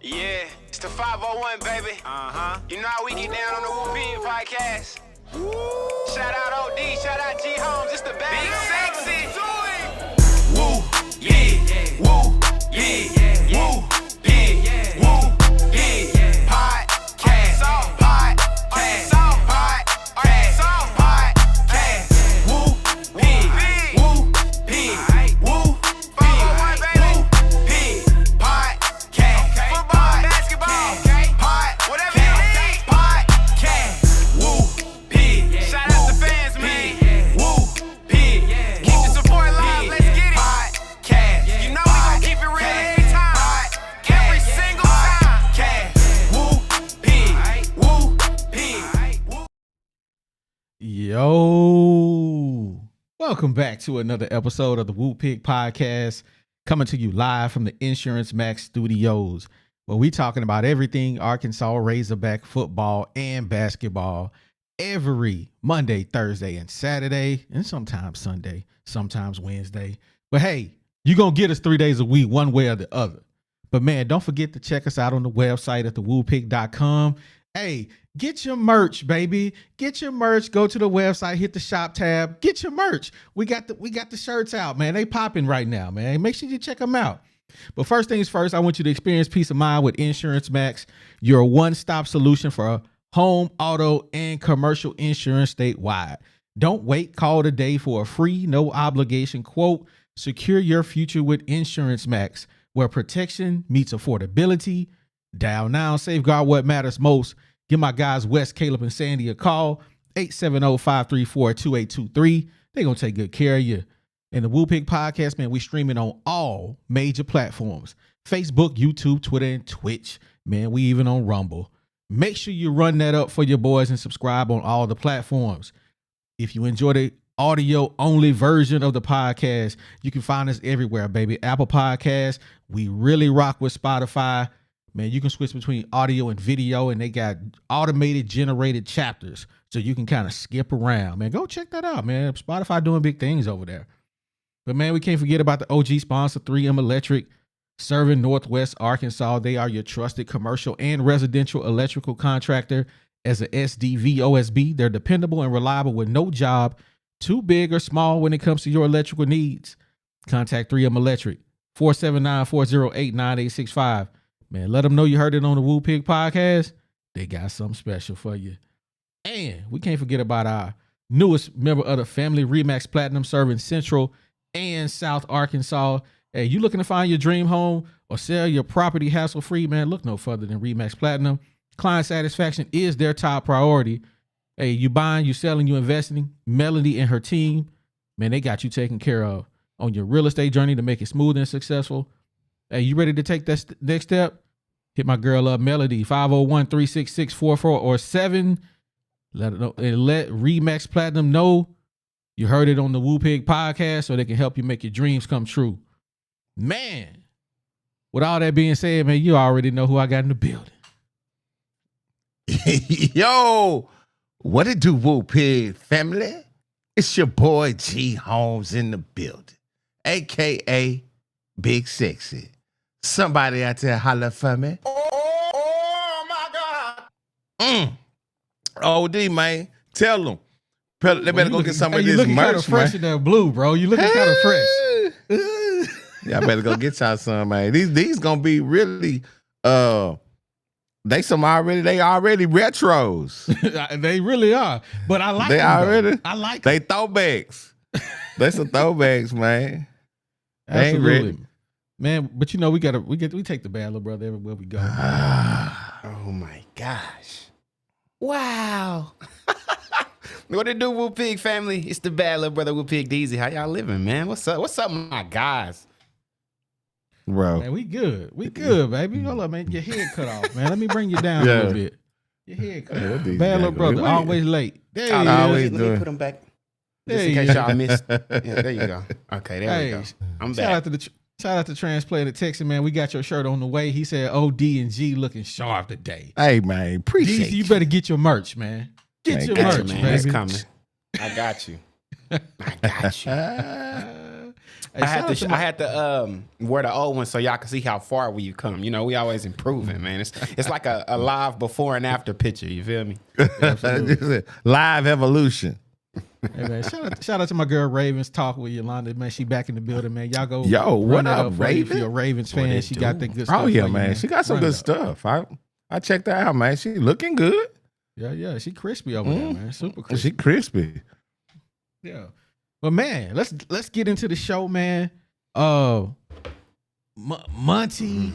Yeah, it's the 501, baby. You know how we get down on the Woo Pig podcast. Shout out OD, shout out G Holmes, it's the bag. Big sexy. Woo, yeah, woo, yeah, woo, pig, woo, pig, podcast, podcast, podcast, woo, pig, woo, pig, woo, 501, baby, pig, podcast, football, basketball, whatever you need, podcast, woo, pig, shout out the fans, man, woo, pig, keep the support alive, let's get it, podcast, you know we gon' keep it real every time, every single time, podcast, woo, pig, woo, pig, woo. Yo, welcome back to another episode of the Woo Pig Podcast, coming to you live from the Insurance Max Studios, where we talking about everything Arkansas Razorback football and basketball every Monday, Thursday, and Saturday, and sometimes Sunday, sometimes Wednesday. But hey, you're going to get us 3 days a week, one way or the other. But man, don't forget to check us out on the website at thewoopig.com. Hey, get your merch, baby. Get your merch. Go to the website, hit the shop tab, get your merch. We got the shirts out, man. They popping right now, man. Make sure you check them out. But first things first, I want you to experience peace of mind with Insurance Max, your one-stop solution for home, auto, and commercial insurance statewide. Don't wait. Call today for a free, no obligation quote. Secure your future with Insurance Max, where protection meets affordability. Dial now, safeguard what matters most. Give my guys Wes, Caleb, and Sandy a call, 870-534-2823. They're going to take good care of you. And the Woo Pig Podcast, man, we streaming on all major platforms. Facebook, YouTube, Twitter, and Twitch. Man, we even on Rumble. Make sure you run that up for your boys and subscribe on all the platforms. If you enjoy the audio-only version of the podcast, you can find us everywhere, baby. Apple Podcasts. We really rock with Spotify. Man, you can switch between audio and video, and they got automated generated chapters, so you can kind of skip around. Man, go check that out, man. Spotify doing big things over there. But man, we can't forget about the OG sponsor, 3M Electric, serving Northwest Arkansas. They are your trusted commercial and residential electrical contractor. As a SDV OSB, they're dependable and reliable with no job too big or small when it comes to your electrical needs. Contact 3M Electric, 479-408-9865. Man, let them know you heard it on the Woo Pig Podcast. They got something special for you. And we can't forget about our newest member of the family, Remax Platinum, serving Central and South Arkansas. Hey, you looking to find your dream home or sell your property hassle-free, man, look no further than Remax Platinum. Client satisfaction is their top priority. Hey, you buying, you selling, you investing. Melody and her team, man, they got you taken care of on your real estate journey to make it smooth and successful. Hey, you ready to take that next step? Hit my girl up, Melody, 501-366-4407. Let Remax Platinum know you heard it on the Woo Pig Podcast so they can help you make your dreams come true. Man, with all that being said, man, you already know who I got in the building. Yo, what it do, Woo Pig family? It's your boy G Holmes in the building, a.k.a. Big Sexy. Somebody out there holler for me. Oh my God. OD, man. Tell them. They better go get some of this looking merch, kind of fresh in that blue, bro. You looking kind of fresh. Y'all better go get y'all some, man. These gonna be really they already retros. They really are. But I like They them, already. though. I like They them. throwbacks. They some throwbacks, man. They ain't Absolutely. ready. Man, but you know, we take the bad little brother everywhere we go. Oh my gosh. Wow. What it do, Woo Pig family? It's the bad little brother Woo Pig DZ. How y'all living, man? What's up? What's up, my guys? Bro. Man, we good, baby. Hold up, man. Your head cut off, man. Let me bring you down a little bit. Your head cut off. these Bad little guys brother, go. always late. There you Let go. always me do it. put them back. There Just in you case go. y'all missed. Yeah, there you go. Okay, there we go. I'm back. Shout out to Transplanted Texas, man. We got your shirt on the way. He said OD and G looking sharp today. Hey, man. Appreciate G, you better get your merch, man. Get Man, your got merch, you, man. baby. It's coming. I got you. I got you. Hey, I had shout out to my- I had to wear the old one so y'all can see how far we come. You know, we always improving, man. It's like a live before and after picture. You feel me? Live evolution. Hey, man, shout out to my girl Ravens Talk with Yolanda, man. She back in the building, man. Y'all go Yo, what run it up, for you if Raven? you're a Ravens fan. it She do? got the good stuff. Oh yeah, for you, man. She got some Run it good up. stuff. I checked her out, man. She looking good. Yeah. She crispy over there, man. Super crispy. She crispy. Yeah. But man, let's get into the show, man. Monte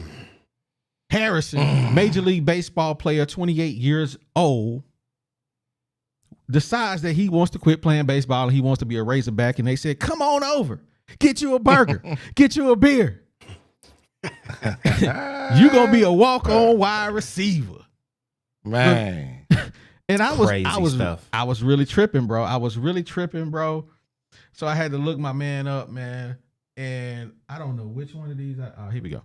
Harrison, Major League Baseball player, 28 years old, decides that he wants to quit playing baseball and he wants to be a Razorback. And they said, "Come on over, get you a burger, get you a beer. You gonna be a walk-on wide receiver." Man. And I Crazy stuff. was really tripping, bro. So I had to look my man up, man. And I don't know which one of these. Here we go.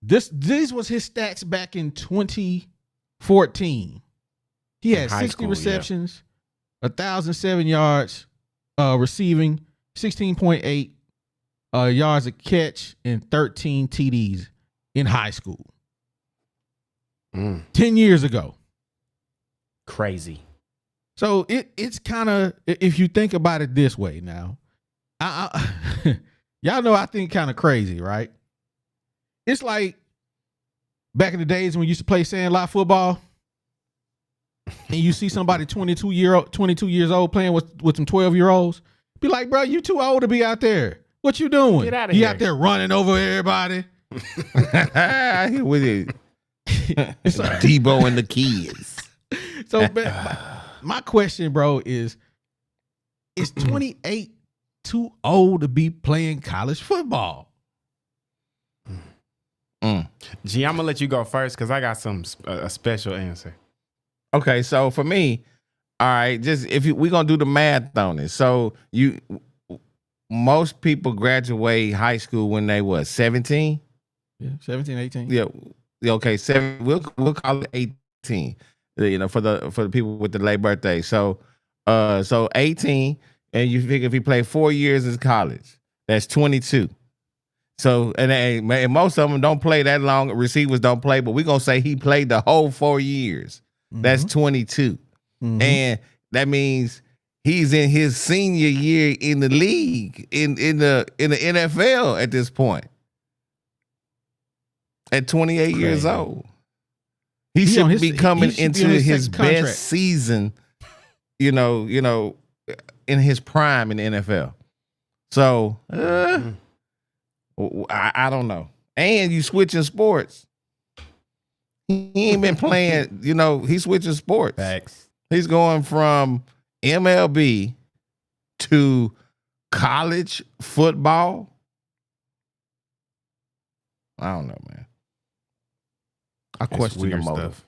These was his stats back in 2014. He had high 60 school, receptions, 1,007 yards receiving, 16.8 yards a catch, and 13 TDs in high school. 10 years ago. Crazy. So it's kind of, if you think about it this way now, I y'all know I think kind of crazy, right? It's like back in the days when we used to play sandlot football, and you see somebody 22 years old playing with some 12-year-olds. Be like, bro, you too old to be out there. What you doing? Get outta You here. out there running over everybody. With it. It's like, Debo and the kids. so my question, bro, is 28 too old to be playing college football? G, I'm gonna let you go first because I got a special answer. Okay, so for me, all right, just we're gonna do the math on it. So most people graduate high school when they 17? Yeah, 17, 18. Yeah. Okay, we'll call it 18. For the people with the late birthday. So 18, and you figure if he played 4 years in college, that's 22. So and most of them don't play that long. Receivers don't play, but we're gonna say he played the whole 4 years. That's 22. And that means he's in his senior year in the league, in the NFL at this point. At 28 years old. He should be coming into his best season, in his prime in the NFL. So I don't know. And you switching sports. He ain't been playing, he's switching sports. Facts. He's going from MLB to college football. I don't know, man. I question the motive.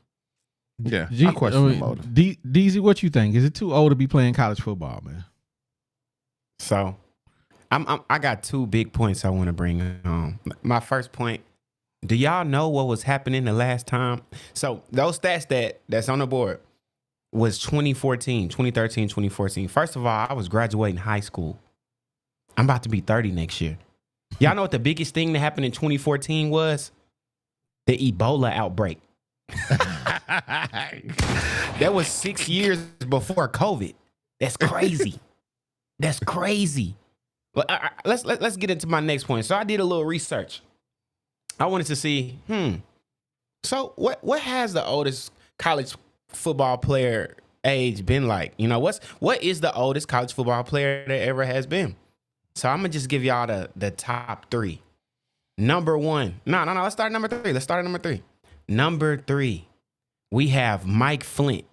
Yeah, I question the motive. DZ, what you think? Is it too old to be playing college football, man? So, I got two big points I want to bring on. My first point: do y'all know what was happening the last time? So those stats that's on the board was 2013, 2014. First of all, I was graduating high school. I'm about to be 30 next year. Y'all know what the biggest thing that happened in 2014 was? The Ebola outbreak. That was 6 years before COVID. That's crazy. That's crazy. But let's get into my next point. So I did a little research. I wanted to see, so what has the oldest college football player age been like? What is the oldest college football player that ever has been? So I'm gonna just give y'all the top three. Number one. No. Let's start at number three. Number three, we have Mike Flint,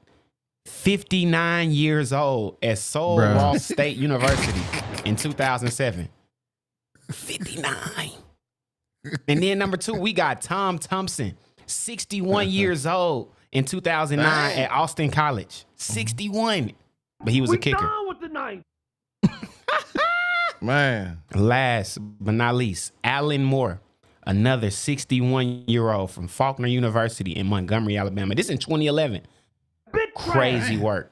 59 years old at Sul Ross State University in 2007. 59. And then number two, we got Tom Thompson, 61 years old in 2009 at Austin College. 61. But he was a kicker. Down with the knife. Man. Last but not least, Alan Moore, another 61-year-old from Faulkner University in Montgomery, Alabama. This in 2011. Crazy work.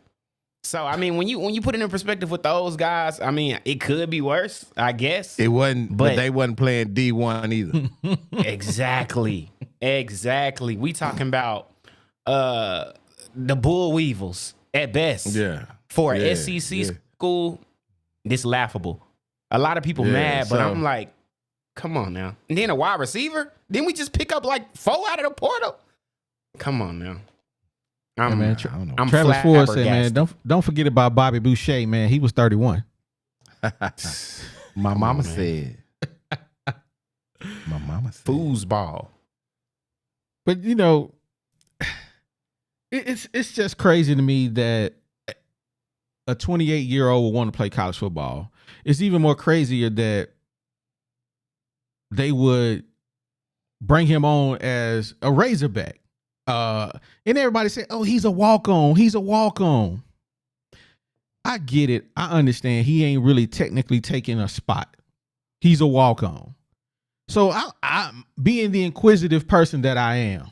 So I mean, when you put it in perspective with those guys, I mean, it could be worse, I guess. It wasn't, but But- they wasn't playing D1 either. Exactly. We talking about the Bull Weevils at best. Yeah. For Yeah, a SEC yeah. school, this laughable. A lot of people Yeah, mad, but so- I'm like, come on now. And then a wide receiver? Didn't we just pick up like 4 out of the portal? Come on now. Hey, man, I don't know. I'm Travis Ford said, man, flabbergasted. don't forget about Bobby Boucher, man. He was 31. My mama man. said. My mama said. Foosball. But you know, it's just crazy to me that a 28-year-old would want to play college football. It's even more crazier that they would bring him on as a Razorback. And everybody said, "Oh, he's a walk-on. He's a walk-on." I get it. I understand. He ain't really technically taking a spot. He's a walk-on. So I'm being the inquisitive person that I am,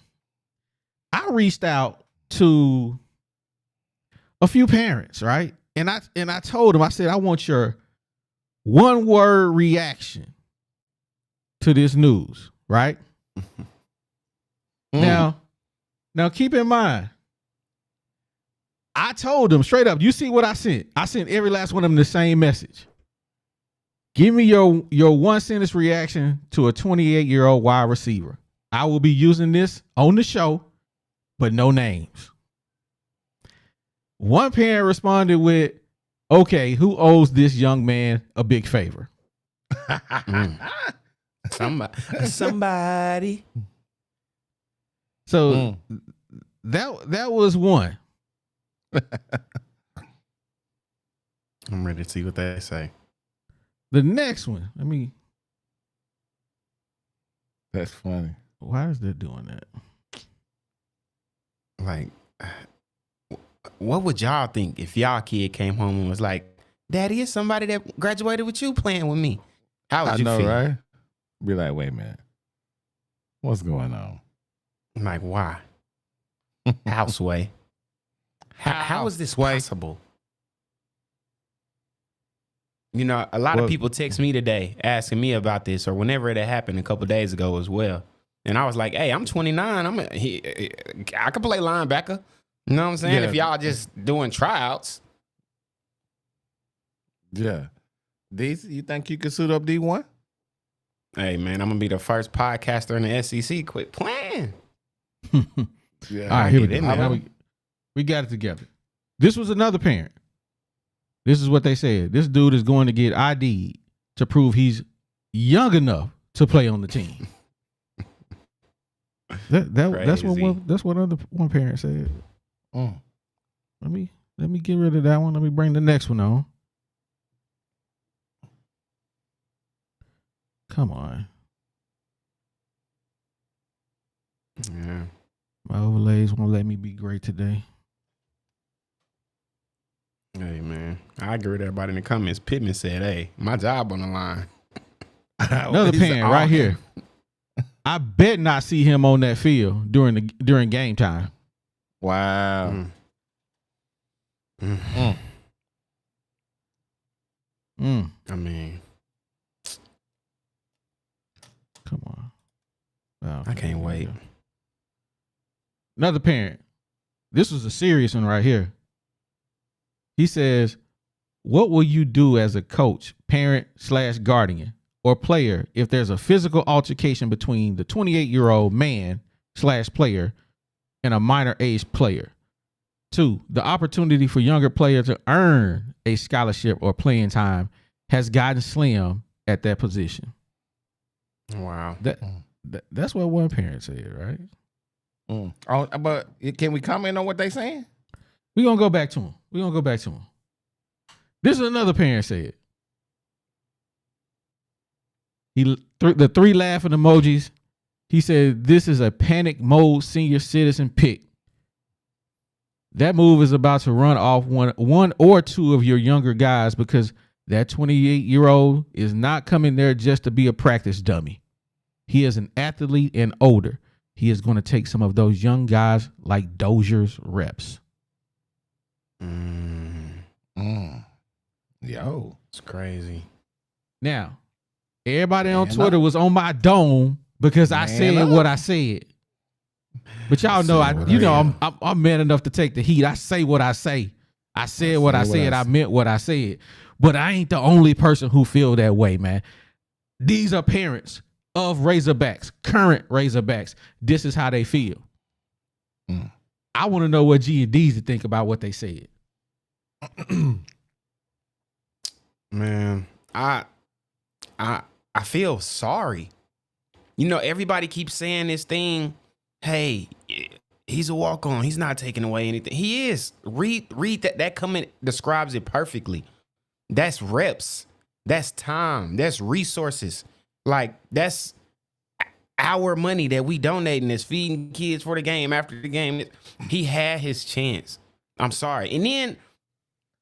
I reached out to a few parents, right? And I told them, I said, I want your one-word reaction to this news, right? Now keep in mind, I told them straight up, you see what I sent? I sent every last one of them the same message. Give me your one sentence reaction to a 28-year-old wide receiver. I will be using this on the show, but no names. One parent responded with, okay, who owes this young man a big favor? Somebody. So that was one. I'm ready to see what they say. The next one, That's funny. why is that doing that? Like, what would y'all think if y'all kid came home and was like, "Daddy, it's somebody that graduated with you playing with me"? How would I you know, feel? right? Be like, wait a minute. What's going on? I'm like, why? Houseway. How is this Houseway. possible? You know, a lot Well- of people text me today asking me about this, or whenever it had happened a couple days ago as well. And I was like, hey, I'm 29. I could play linebacker. You know what I'm saying? Yeah. If y'all just doing tryouts. Yeah. These, you think you could suit up D1? Hey, man, I'm going to be the first podcaster in the SEC. Quit playing. Yeah. All right, here we get go. in there. Now we got it together. This was another parent. This is what they said. This dude is going to get ID'd to prove he's young enough to play on the team. That's what other one parent said. Mm. Let me get rid of that one. Let me bring the next one on. Come on. Yeah. My overlays won't let me be great today. Hey, man. I agree with everybody in the comments. Pittman said, hey, my job on the line. Another He's parent right all- here. I bet not see him on that field during game time. Wow. Mm. Mm. Mm, I mean, come on. Oh, I can't wait. Another parent. This was a serious one right here. He says, what will you do as a coach, parent / guardian, or player if there's a physical altercation between the 28-year-old man / player and a minor age player? 2, the opportunity for younger players to earn a scholarship or playing time has gotten slim at that position. Wow. That's what one parent said, right? Mm. Oh, but can we comment on what they saying? We're going to go back to him. This is another parent said. The 3 laughing emojis. He said, this is a panic mode senior citizen pick. That move is about to run off one or two of your younger guys because that 28-year-old is not coming there just to be a practice dummy. He is an athlete and older. He is going to take some of those young guys like Dozier's reps. Mm. Yo. It's crazy. Now, everybody on Man Twitter up. was on my dome because I Man said up. what I said. But y'all know, I'm man enough to take the heat. I say what I say. I said what I said. I meant what I said. But I ain't the only person who feel that way, man. These are parents of Razorbacks, current Razorbacks. This is how they feel. I want to know what G and D's think about what they said. Man, I feel sorry. You know, everybody keeps saying this thing. Hey, he's a walk-on. He's not taking away anything. He is. Read that. That comment describes it perfectly. That's reps. That's time. That's resources. Like, that's our money that we donating. That's feeding kids for the game, after the game. He had his chance. I'm sorry. And then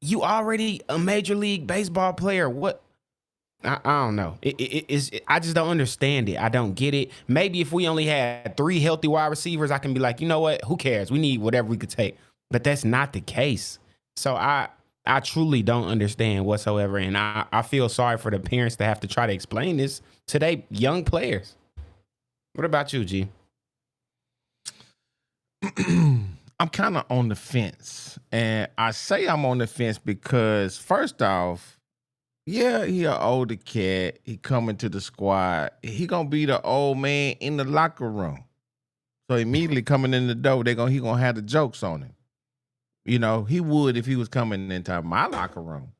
you already a Major League Baseball player. What? I don't know. I just don't understand it. I don't get it. Maybe if we only had 3 healthy wide receivers, I can be like, you know what? Who cares? We need whatever we could take. But that's not the case. So I truly don't understand whatsoever. And I feel sorry for the parents to have to try to explain this to their young players. What about you, G? I'm kind of on the fence. And I say I'm on the fence because, first off, yeah, he an older cat. He coming to the squad. He gonna be the old man in the locker room. So immediately coming in the door, he gonna have the jokes on him. You know, he would if he was coming into my locker room.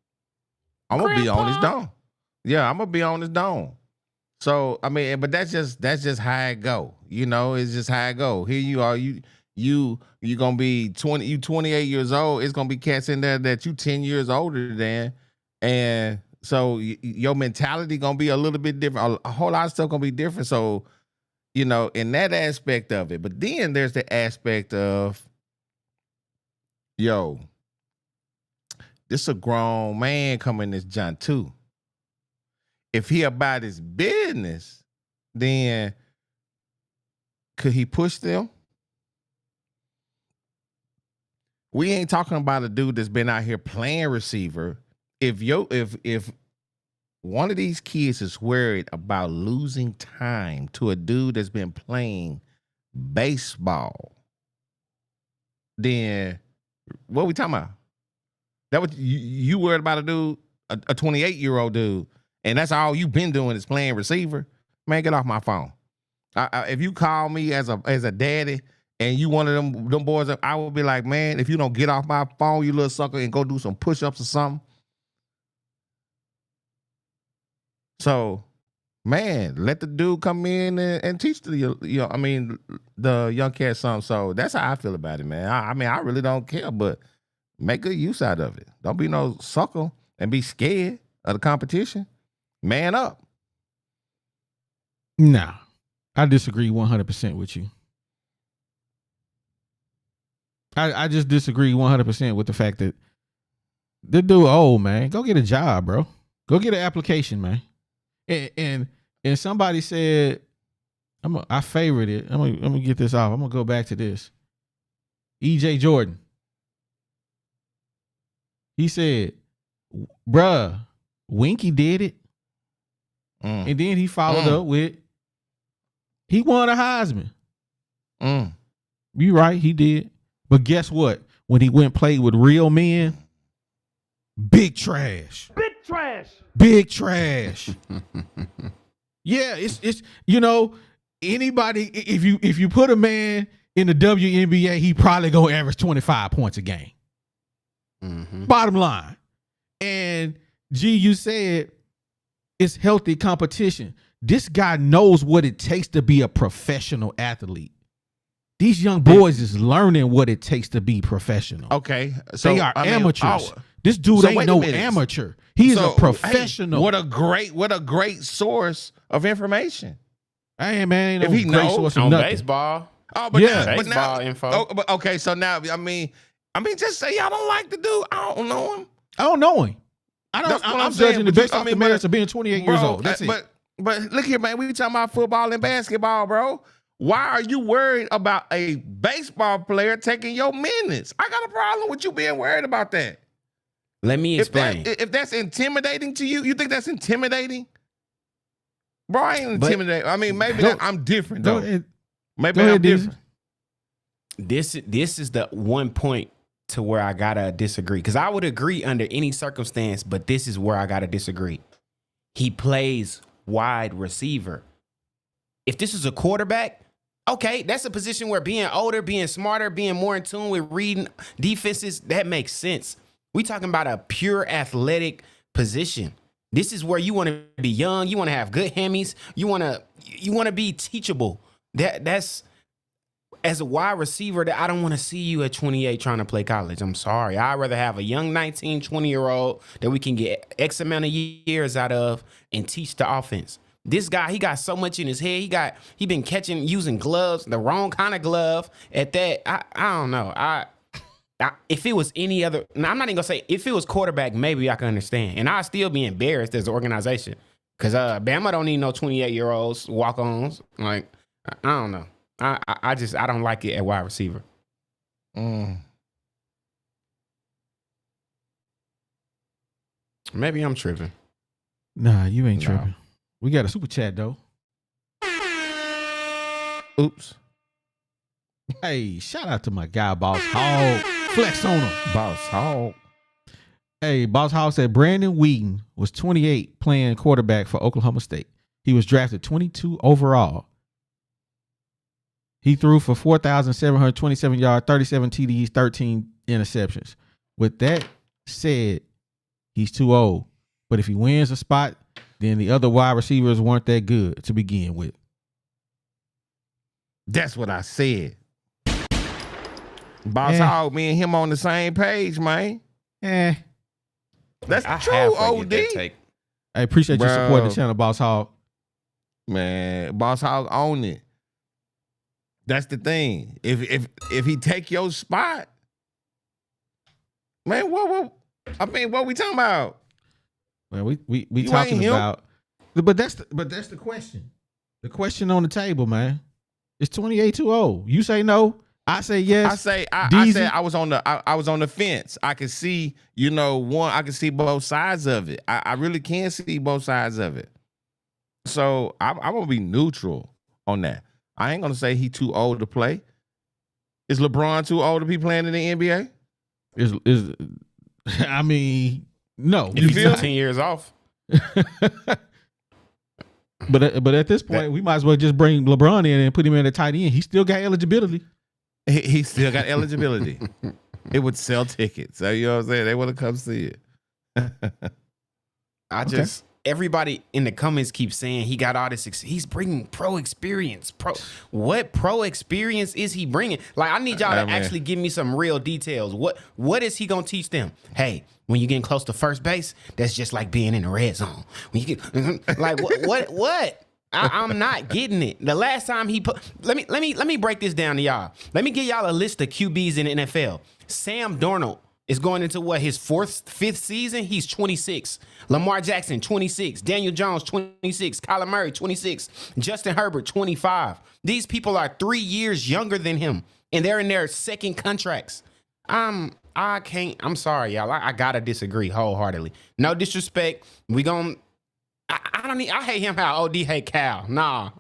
I'm gonna be on his dome. Yeah, I'm gonna be on his dome. So I mean, but that's just how it go. You know, it's just how it go. Here you are, you gonna be 28 years old. It's gonna be cats in there that you 10 years older than, and so your mentality gonna be a little bit different. A whole lot of stuff gonna be different. So, you know, in that aspect of it. But then there's the aspect of, yo, this a grown man coming this John too. If he about his business, then could he push them? We ain't talking about a dude that's been out here playing receiver. If one of these kids is worried about losing time to a dude that's been playing baseball, then what are we talking about? That what you worried about a dude, a 28-year-old dude, and that's all you've been doing is playing receiver? Man, get off my phone. If you call me as a daddy and you one of them boys, I will be like, man, if you don't get off my phone, you little sucker, and go do some push-ups or something. So, man, let the dude come in and teach the young cat something. So that's how I feel about it, man. I mean, I really don't care, but make good use out of it. Don't be no sucker and be scared of the competition. Man up. Nah, I disagree 100% with you. I just disagree 100% with the fact that the dude old, man. Go get a job, bro. Go get an application, man. And somebody said, I favorite it. I'm gonna get this off. I'm gonna go back to this. E.J. Jordan. He said, bruh, Winky did it. And then he followed up with, he won a Heisman. You right, he did. But guess what? When he went play with real men, big trash. Big trash. Big trash. Yeah, it's you know, anybody, if you put a man in the WNBA, he probably gonna average 25 points a game. Bottom line. And G, you said it's healthy competition. This guy knows what it takes to be a professional athlete. These young boys is learning what it takes to be professional. Okay. So they are amateurs. This dude ain't no amateur. He is a professional. Hey, what a great source of information. Hey man, ain't if he no great knows source of on nothing. baseball. Oh, but yeah, now, baseball info. Oh, but okay, so now I mean, just say y'all don't like the dude. I don't know him. I don't know him. I'm judging the based off the merits of being 28 years old. That's it. But look here, man. We talking about football and basketball, bro. Why are you worried about a baseball player taking your minutes? I got a problem with you being worried about that. Let me explain. If that's intimidating to you, you think that's intimidating? Bro, I ain't But- intimidated. I mean, maybe I'm different, Go though. ahead. Maybe Go ahead, I'm different. This is the one point to where I gotta disagree. Because I would agree under any circumstance, but this is where I gotta disagree. He plays wide receiver. If this is a quarterback, okay, that's a position where being older, being smarter, being more in tune with reading defenses, that makes sense. We talking about a pure athletic position. This is where you want to be young, you want to have good hammies, you want to be teachable. That's as a wide receiver that I don't want to see you at 28 trying to play college. I'm sorry. I'd rather have a young 19, 20-year-old that we can get X amount of years out of and teach the offense. This guy, he got so much in his head. He been using gloves, the wrong kind of glove at that. I don't know. If it was any other, I'm not even gonna say if it was quarterback, maybe I can understand. And I'd still be embarrassed as an organization. Cause Bama don't need no 28-year-olds walk-ons. Like, I don't know. I don't like it at wide receiver. Maybe I'm tripping. Nah, you ain't No. tripping. We got a super chat though. Oops. Hey, shout out to my guy, Boss Hog. Flex on him. Boss Hog. Hey, Boss Hog said Brandon Wheaton was 28 playing quarterback for Oklahoma State. He was drafted 22 overall. He threw for 4,727 yards, 37 TDs, 13 interceptions. With that said, he's too old. But if he wins a spot, then the other wide receivers weren't that good to begin with. That's what I said. Boss Yeah. Hog, me and him on the same page, man. That's I true, halfway get OD. that take. I appreciate you supporting the Bro. channel, Boss Hog. Man, Boss Hog own it. That's the thing. If he take your spot, man, what we talking about? Man, we You talking ain't him. about, but that's the question. The question on the table, man. Is 28 too old? You say no. I say yes. I Deezy. said I was on the fence. I could see, I could see both sides of it. I really can see both sides of it. So I'm gonna be neutral on that. I ain't gonna say he too old to play. Is LeBron too old to be playing in the NBA? Is I mean, no. If he's feel 10 years off. But at this point, we might as well just bring LeBron in and put him in a tight end. He still got eligibility. He still got eligibility. It would sell tickets. So you know what I'm saying? They want to come see it. Everybody in the comments keeps saying he got all this. He's bringing pro experience. What pro experience is he bringing? Like, I need y'all to actually give me some real details. What is he gonna teach them? Hey, when you getting close to first base, that's just like being in the red zone. When you get like what? I'm not getting it. The last time he put, let me break this down to y'all. Let me give y'all a list of QBs in the NFL. Sam Darnold is going into his fifth season. He's 26. Lamar Jackson, 26. Daniel Jones, 26. Kyler Murray, 26. Justin Herbert, 25. These people are 3 years younger than him, and they're in their second contracts. I'm sorry, y'all. I gotta disagree wholeheartedly. No disrespect. I hate him how OD hate Cal. No.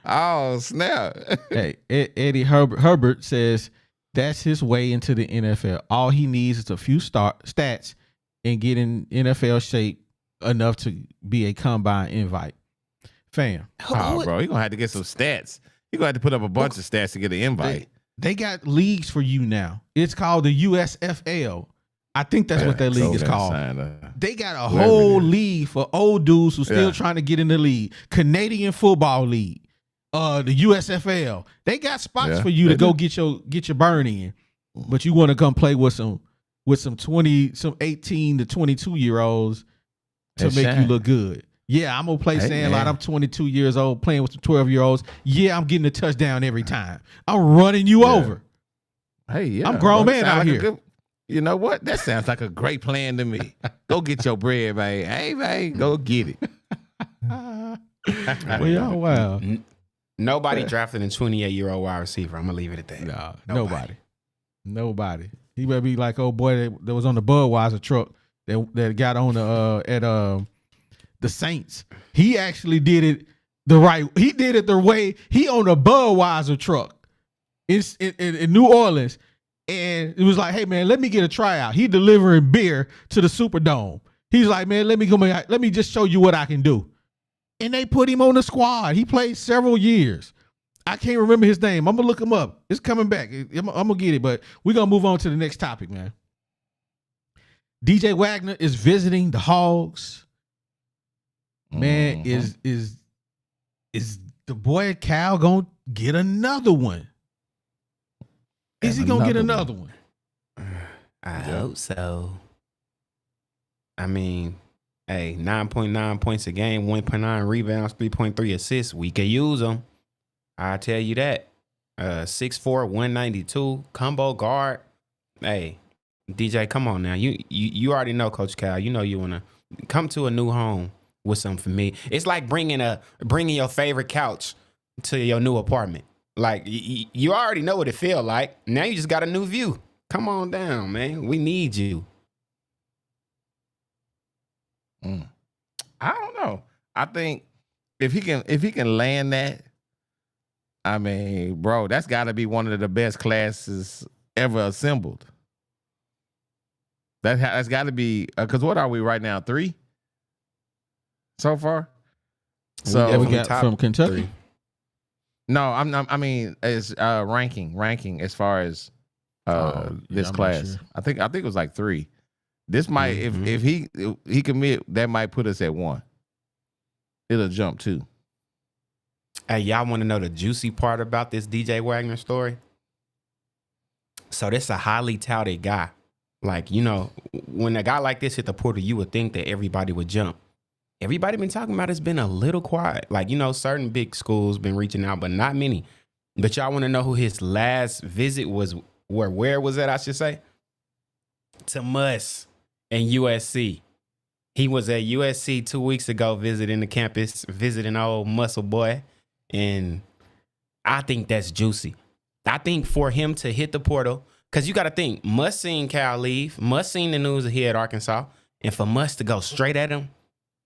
Oh, snap. Hey, Eddie Herbert says that's his way into the NFL. All he needs is a few stats and get in NFL shape enough to be a combine invite. Fam. Oh, bro, you're going to have to get some stats. You're going to have to put up a bunch of stats to get an invite. They got leagues for you now. It's called the USFL. I think that's what that league is called. They got a whole league for old dudes who still trying to get in the league. Canadian Football League. The USFL. They got spots for you to go get your burn in. But you want to come play with some 18 to 22-year-olds to make you look good. Yeah, I'm gonna play Sandlot. I'm 22 years old playing with some 12-year-olds. Yeah, I'm getting a touchdown every time. I'm running you over. Hey, yeah. I'm a grown man out here. You know what? That sounds like a great plan to me. Go get your bread, man. Hey, man, go get it. Well, y'all, wow. Nobody drafted a 28-year-old wide receiver. I'm gonna leave it at that. Nobody. Nobody. He better be like old boy that was on the Budweiser truck that got on the Saints. He actually did it the right. He did it the way he on a Budweiser truck in New Orleans, and it was like, hey man, let me get a tryout. He delivering beer to the Superdome. He's like, man, let me just show you what I can do. And they put him on the squad. He played several years. I can't remember his name. I'm gonna look him up. It's coming back. I'm gonna get it, but we're gonna move on to the next topic, man. DJ Wagner is visiting the Hogs. Man, is the boy Cal gonna get another one? Is he gonna get another one? I hope so. I mean, hey, 9.9 points a game, 1.9 rebounds, 3.3 assists. We could use them. I tell you that. 6'4", 192, combo guard. Hey, DJ, come on now. You already know Coach Cal. You know you wanna come to a new home with something for me. It's like bringing your favorite couch to your new apartment. Like you already know what it feel like. Now you just got a new view. Come on down, man. We need you. I don't know. I think if he can land that, I mean, bro, that's got to be one of the best classes ever assembled. That's got to be because what are we right now? 3 so far. So yeah, we got from Kentucky. 3. No, I mean, it's ranking as far as this class. Sure. I think it was like 3. This might if he commit, that might put us at 1. It'll jump 2. Hey, y'all want to know the juicy part about this DJ Wagner story? So this is a highly touted guy. Like, you know, when a guy like this hit the portal, you would think that everybody would jump. Everybody been talking about it's been a little quiet. Like, you know, certain big schools been reaching out, but not many. But y'all want to know who his last visit was, where was that, I should say? To Muss and USC. He was at USC 2 weeks ago visiting the campus, visiting old muscle boy. And I think that's juicy. I think for him to hit the portal, because you got to think, Muss seen Cal leave, Muss seen the news here at Arkansas, and for Muss to go straight at him,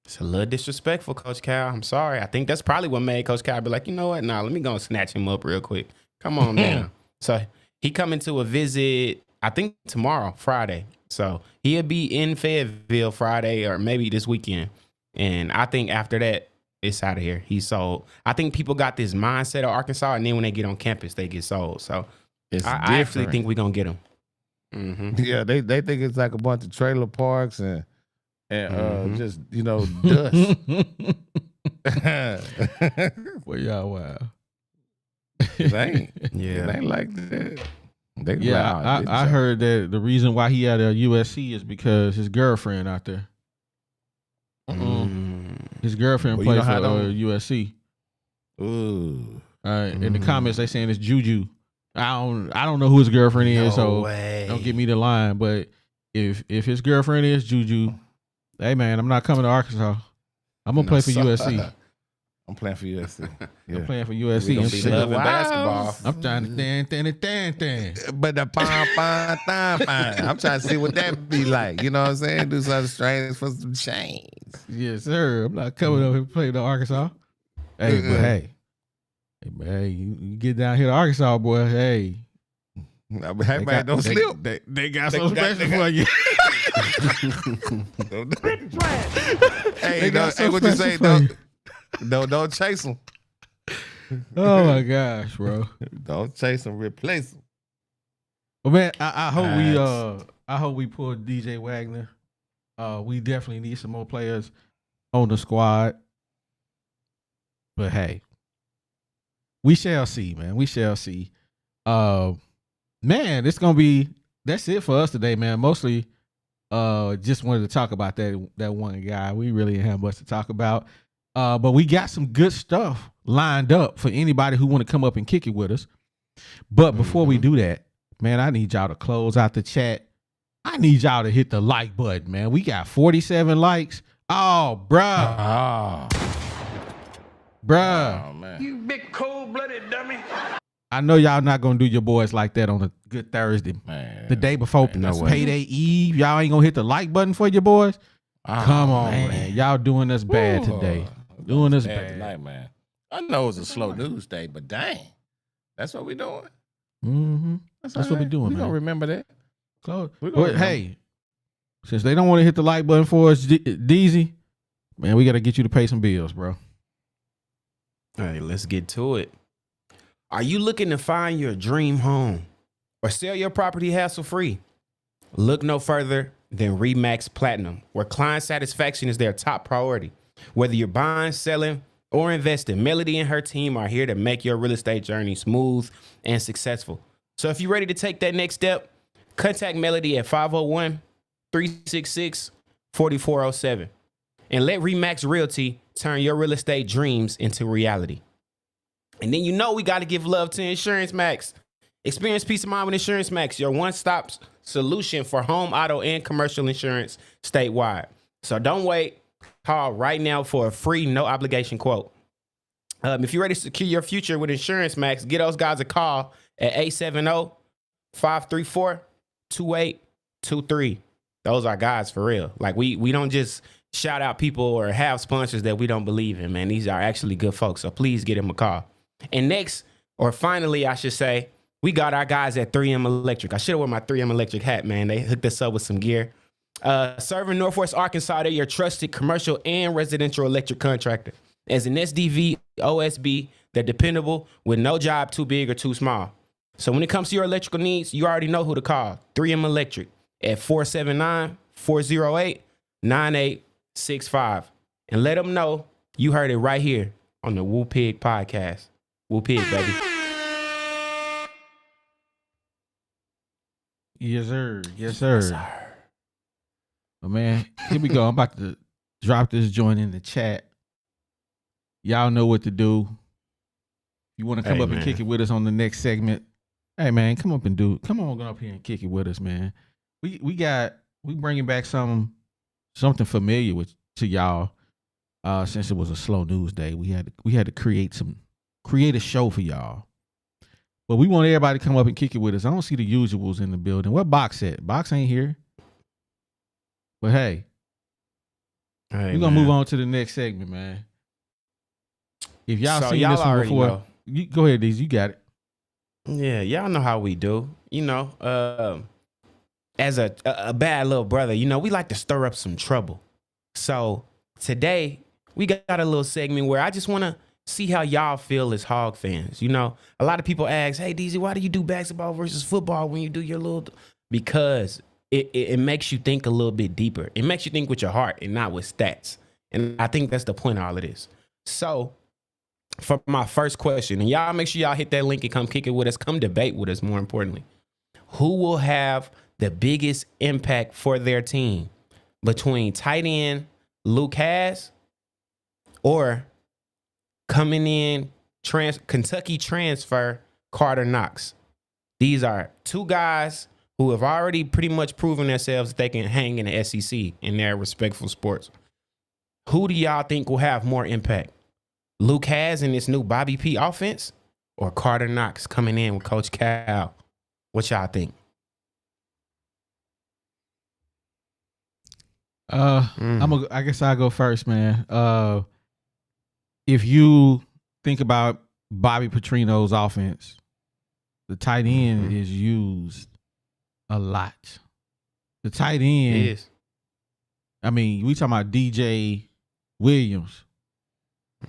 it's a little disrespectful, Coach Cal. I'm sorry. I think that's probably what made Coach Cal be like, you know what? Nah, let me go and snatch him up real quick. Come on down. So he coming to a visit, I think tomorrow, Friday. So he'll be in Fayetteville Friday or maybe this weekend. And I think after that, it's out of here. He's sold. I think people got this mindset of Arkansas, and then when they get on campus, they get sold. So I actually think we're going to get them. Mm-hmm. Yeah, they think it's like a bunch of trailer parks and just, you know, dust. Well, y'all, wow. It ain't like that. I heard that the reason why he at a USC is because his girlfriend out there. His girlfriend played for USC. Ooh. In the comments they saying it's Juju. I don't know who his girlfriend is, so don't give me the line. But if his girlfriend is Juju, hey man, I'm not coming to Arkansas. I'm gonna play for USC. I'm playing for USC. Yeah. I'm playing for USC. I'm loving basketball. I'm trying to dance. But the I'm trying to see what that be like. You know what I'm saying? Do something strange for some change. Yes, sir. I'm not coming over here to play to Arkansas. Hey, but hey, man, you get down here to Arkansas, boy. Hey, man, don't slip. They got something special for you. Hey, what you say? Don't chase them. Oh my gosh, bro! Don't chase them. Replace them. Well, man, I hope we pull DJ Wagner. We definitely need some more players on the squad. But hey, we shall see, man. We shall see. Man, that's it for us today, man. Mostly, just wanted to talk about that one guy. We really didn't have much to talk about. But we got some good stuff lined up for anybody who want to come up and kick it with us. But before we do that, man, I need y'all to close out the chat. I need y'all to hit the like button, man. We got 47 likes. Oh, bruh. Bruh. Oh, man. You big cold-blooded dummy. I know y'all not gonna do your boys like that on a good Thursday. Man, The day before no way. payday eve, y'all ain't gonna hit the like button for your boys. Oh, Come on, man. Y'all doing us bad today. Doing us bad. tonight, man. I know it's a slow news day, but dang, that's what we doing. Mm-hmm. That's what we doing, We man. gonna remember that. Close. We gonna Hey, since they don't want to hit the like button for us, Deezy, man, we got to get you to pay some bills, bro. Hey, let's get to it. Are you looking to find your dream home or sell your property hassle-free? Look no further than RE/MAX Platinum, where client satisfaction is their top priority. Whether you're buying, selling, or investing, Melody and her team are here to make your real estate journey smooth and successful. So if you're ready to take that next step, contact Melody at 501-366-4407 and let RE/MAX Realty turn your real estate dreams into reality. And then we got to give love to Insurance Max. Experience peace of mind with Insurance Max, your one-stop solution for home, auto, and commercial insurance statewide. So don't wait. Call right now for a free, no-obligation quote. If you're ready to secure your future with Insurance Max, get those guys a call at 870-534-2823. Those are guys for real. Like, we don't just shout out people or have sponsors that we don't believe in, man. These are actually good folks. So please get them a call. And next, or finally, I should say, we got our guys at 3M Electric. I should have worn my 3M Electric hat, man. They hooked us up with some gear. Serving Northwest Arkansas, they're your trusted commercial and residential electric contractor. As an SDV, OSB, they're dependable with no job too big or too small. So when it comes to your electrical needs, you already know who to call. 3M Electric at 479-408-9865. And let them know you heard it right here on the Woo Pig podcast. Woo Pig, baby. Yes, sir. Yes, sir. But man, here we go. I'm about to drop this joint in the chat. Y'all know what to do. If you want to come up and kick it with us on the next segment, hey man, come on up here and kick it with us, man. We bringing back something familiar to y'all. Since it was a slow news day, we had to create a show for y'all. But we want everybody to come up and kick it with us. I don't see the usuals in the building. Where Box at? Box ain't here. But hey, we're gonna move on to the next segment, man. If y'all seen this one before, go ahead, Deez, you got it. Yeah, y'all know how we do. As a bad little brother, we like to stir up some trouble. So today we got a little segment where I just want to see how y'all feel as Hog fans. A lot of people ask, "Hey, DZ, why do you do basketball versus football when you do your little?" Because it makes you think a little bit deeper. It makes you think with your heart and not with stats. And I think that's the point of all of this. So for my first question, and y'all make sure y'all hit that link and come kick it with us. Come debate with us, more importantly. Who will have the biggest impact for their team between tight end Luke Haas or coming in Kentucky transfer Carter Knox? These are two guys who have already pretty much proven themselves that they can hang in the SEC in their respectful sports. Who do y'all think will have more impact? Luke Haas in this new Bobby P offense or Carter Knox coming in with Coach Cal? What y'all think? I guess I'll go first, man. If you think about Bobby Petrino's offense, the tight end is used a lot. The tight end is. I mean, we talking about DJ Williams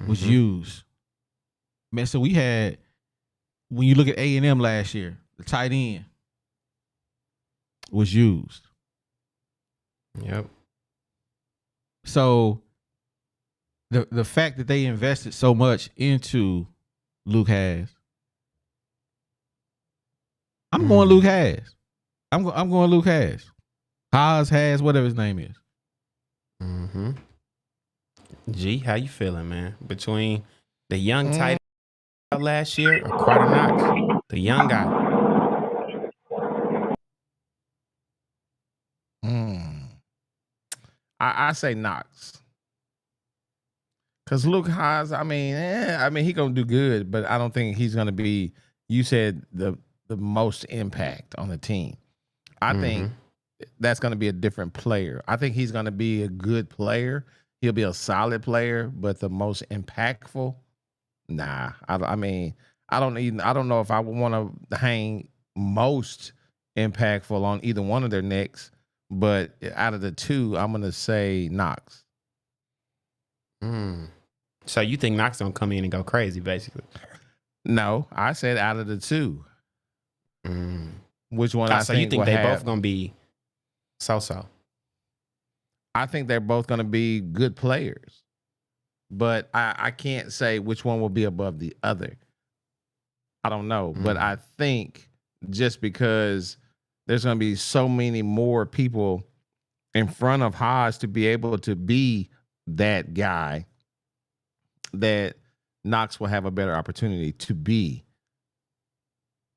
was used. Man, so we had, when you look at A&M last year, the tight end was used. Yep. So the fact that they invested so much into Luke Haas, I'm going Luke Haas. I'm going Luke Haas. Haas, whatever his name is. G, how you feeling, man? Between the young tight end last year or Carter Knox, the young guy? I say Knox. Because Luke Haas, he gonna do good, but I don't think he's gonna be you said the most impact on the team. I think that's going to be a different player. I think he's going to be a good player. He'll be a solid player, but the most impactful, nah. I mean, I don't know if I would want to hang most impactful on either one of their necks, but out of the two, I'm going to say Knox. So you think Knox gonna come in and go crazy, basically? No, I said out of the two. Which one I so think you think will they have, both gonna be so-so? I think they're both going to be good players, but I can't say which one will be above the other. I don't know, but I think just because there's going to be so many more people in front of Haas to be able to be that guy, that Knox will have a better opportunity to be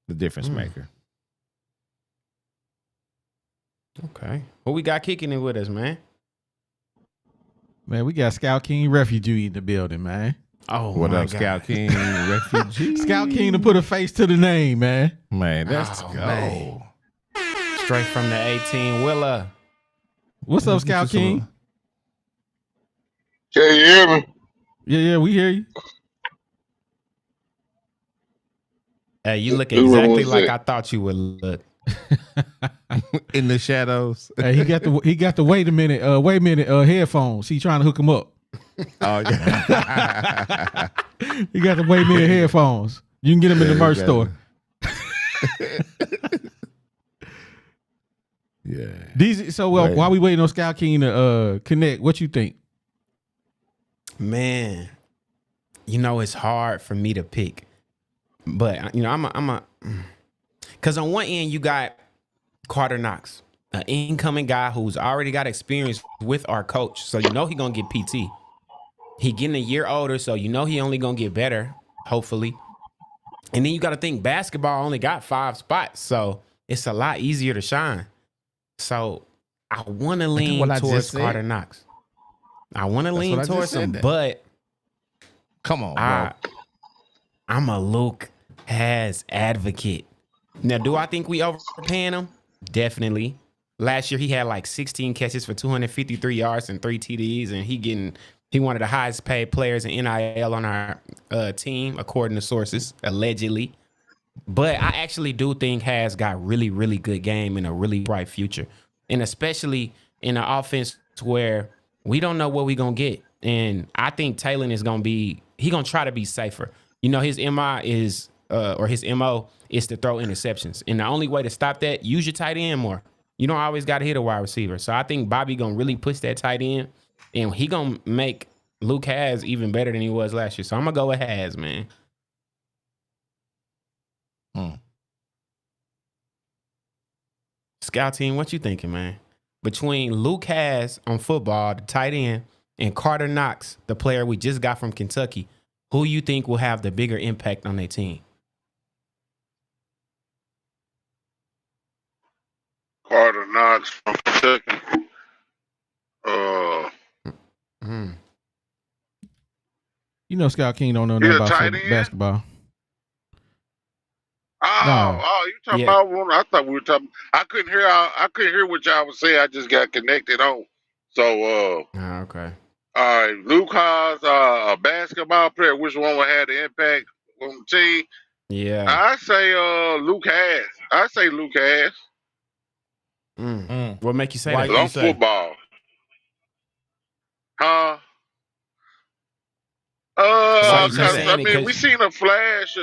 the difference maker. Okay. Who we got kicking it with us, man? Man, we got Scout King Refugee in the building, man. Oh, What my up, God. Scout King Refugee? Scout King to put a face to the name, man. Man, let's Oh, go. man. Straight from the 18 Willa. What's up, Scout King? Can you hear me? Yeah, we hear you. Hey, you look Who exactly was like it? I thought you would look. In the shadows. Hey, he got the wait a minute headphones. He trying to hook him up. Oh, yeah. He got the wait a minute headphones. You can get them in the Yeah, merch you store. Yeah. These, so Right. while we waiting on Scout King to connect, what you think? Man, you know, it's hard for me to pick. But, you know, I'm a because on one end, you got Carter Knox, an incoming guy who's already got experience with our coach. So, you know, he going to get PT. He getting a year older, so you know he only going to get better, hopefully. And then you got to think basketball only got 5 spots, so it's a lot easier to shine. So I want to lean what I just towards said. Carter Knox. I want to That's lean what I just towards said him, then. but Come on, bro. I'm a Luke Has advocate. Now, do I think we overpaying him? Definitely. Last year, he had like 16 catches for 253 yards and 3 TDs, and he one of the highest paid players in NIL on our team, according to sources, allegedly. But I actually do think Has got really, really good game and a really bright future. And especially in an offense where we don't know what we're going to get. And I think Taylor is going to try to be safer. You know, his MO is to throw interceptions. And the only way to stop that, use your tight end more. You don't always got to hit a wide receiver. So I think Bobby going to really push that tight end. And he going to make Luke Has even better than he was last year. So I'm going to go with Has, man. Scout team, what you thinking, man? Between Luke Has on football, the tight end, and Carter Knox, the player we just got from Kentucky, who you think will have the bigger impact on their team? Carter Knox from Kentucky. You know, Scout King don't know He nothing a about tight end? basketball. Oh, you talking Yeah. about one? I thought we were talking. I couldn't hear what y'all was saying. I just got connected on. So, Okay. all right, Luke Haas, a basketball player. Which one would have the impact on the team? Yeah. I say Luke Has. I say Luke Has. What make you say Why that? you On say? football. Huh? Why you say 'Cause, that? I mean, we Because- seen a flash.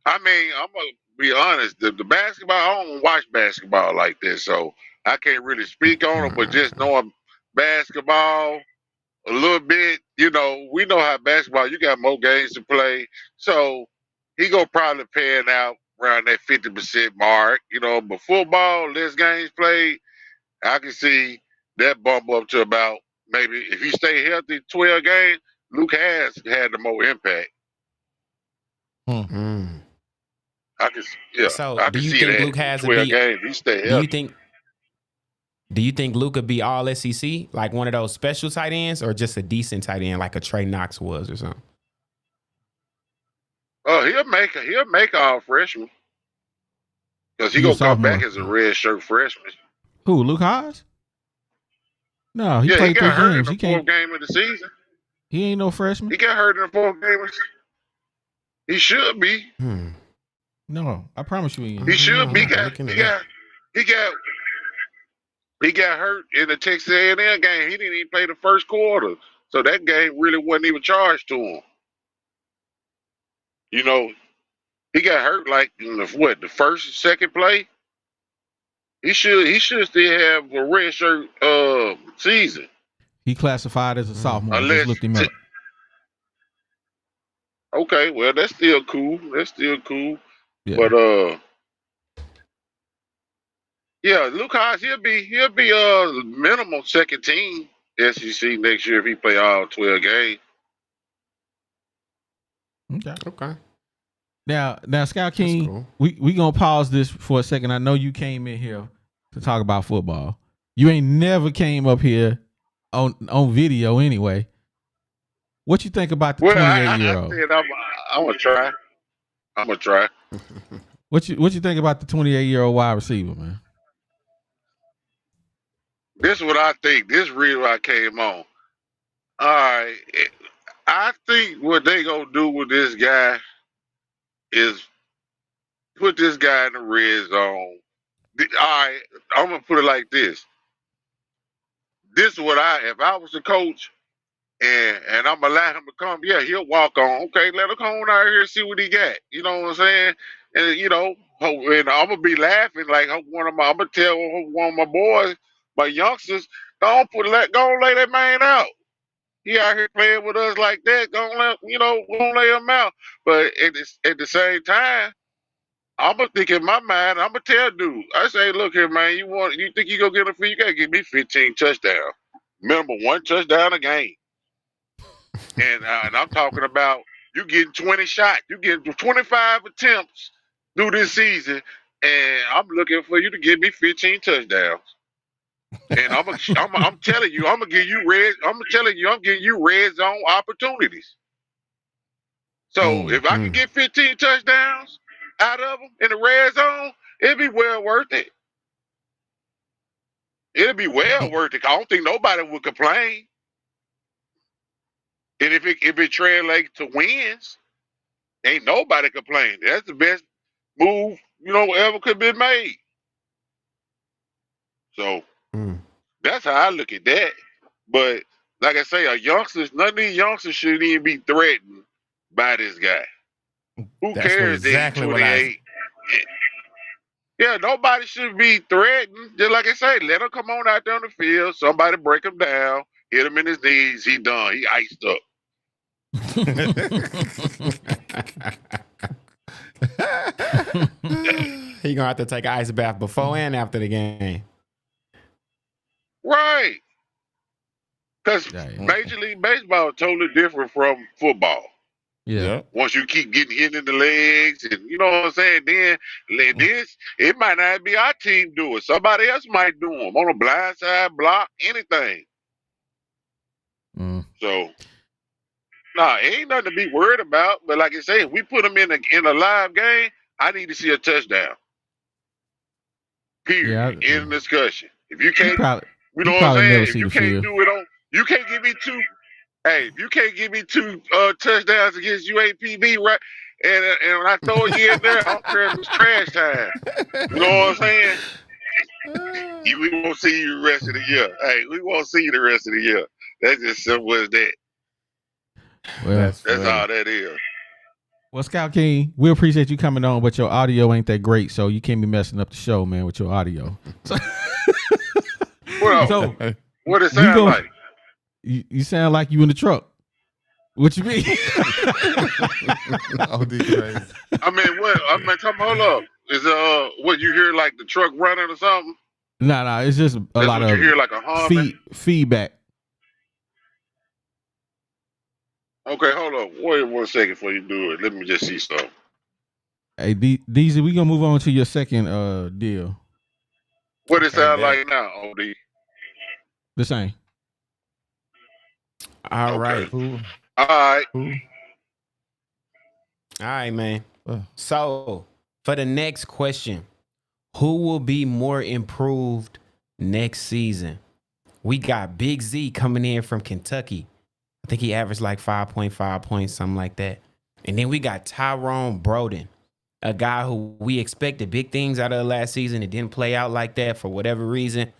I mean, I'm gonna be honest. The basketball, I don't watch basketball like this, so I can't really speak on it. But just knowing basketball a little bit, you know, we know how basketball. You got more games to play, so he gonna probably pan out around that 50% mark. You know, but football, less games played, I can see that bump up to about maybe if he stay healthy, 12 games. Luke has had the more impact. I can, yeah. So, I do can you see think that. Luke has to 12 be? games, he stay Do healthy. you think Luke could be all SEC, like one of those special tight ends, or just a decent tight end, like a Trey Knox was, or something? Oh, he'll make all freshman because he He a gonna come back sophomore. as a red shirt freshman. Who? Luke Haas? No, he Yeah, he played 3 got hurt in games. the He can't. fourth game of the season. He ain't no freshman. He got hurt in the fourth game. He should be. No, I promise you, he ain't. He should be. I'm looking it up. He got hurt in the Texas A&M game. He didn't even play the first quarter, so that game really wasn't even charged to him. You know, he got hurt like in the first, second play. He should still have a red shirt season. He classified as a sophomore. I Unless just looked him up. Okay, well that's still cool. Yeah. But yeah, Luke Haas, he'll be minimum second team SEC next year if he play all 12 games. Okay. Now, Scout King, cool. we gonna pause this for a second. I know you came in here to talk about football. You ain't never came up here on video anyway. What you think about the 28-year-old? I said I'm gonna try. I'm gonna try. What you think about the 28-year-old wide receiver, man? This is what I think. This is really why I came on. All right. I think what they gonna do with this guy is put this guy in the red zone. All right, I'm gonna put it like this. This is what if I was the coach and I'm gonna allow him to come, yeah, he'll walk on. Okay, let him come on out here and see what he got. You know what I'm saying? And you know, and I'm gonna be laughing like I'm gonna tell one of my boys, my youngsters, go lay that man out. He out here playing with us like that. Gonna lay him out. But at the same time, I'm gonna think in my mind, I'm gonna tell dude. I say, look here, man. You think you gonna get a free? You gotta give me 15 touchdowns, minimum 1 touchdown a game. And I'm talking about you getting 20 shots, you getting 25 attempts through this season, and I'm looking for you to give me 15 touchdowns. And I'm telling you, I'm giving you red zone opportunities. So if I can get 15 touchdowns out of them in the red zone, it'd be well worth it. It'd be well worth it. I don't think nobody would complain. And if it translates to wins, ain't nobody complaining. That's the best move ever could be made. So that's how I look at that. But like I say, none of these youngsters shouldn't even be threatened by this guy. Who cares that he's 28? Yeah, nobody should be threatened. Just like I say, let him come on out there on the field. Somebody break him down, hit him in his knees. He done. He iced up. He gonna have to take an ice bath before and after the game. Right. Because Major League Baseball is totally different from football. Yeah. Once you keep getting hit in the legs, and you know what I'm saying, then it might not be our team do it. Somebody else might do them on a blind side block, anything. So, it ain't nothing to be worried about. But like I say, if we put them in a live game, I need to see a touchdown. Period. Yeah, End discussion. If you can't, you know what I'm saying? If see you the can't field. do it you can't give me two. Hey, if you can't give me 2 touchdowns against UAPB, right? And when I throw you in there, I don't care if it's trash time. You know what I'm saying? We won't see you the rest of the year. Hey, we won't see you the rest of the year. That's just simple as that. Well, that's all that is. Well, Scout King, we appreciate you coming on, but your audio ain't that great, so you can't be messing up the show, man, with your audio. Well, what it sound like? You sound like you in the truck. What you mean? Oh, crazy. I mean, what? Hold up. Is what you hear like the truck running or something? No, it's just a lot of you hear like a humming? feedback. Okay, hold on. Wait 1 second before you do it. Let me just see something. Hey, DZ, we gonna move on to your second deal. What it sound like now, OD? The same. All right. All right. All right, man. Uh. So for the next question, who will be more improved next season? We got Big Z coming in from Kentucky. I think he averaged like 5.5 points, something like that. And then we got Tyrone Broden, a guy who we expected big things out of last season. It didn't play out like that for whatever reason.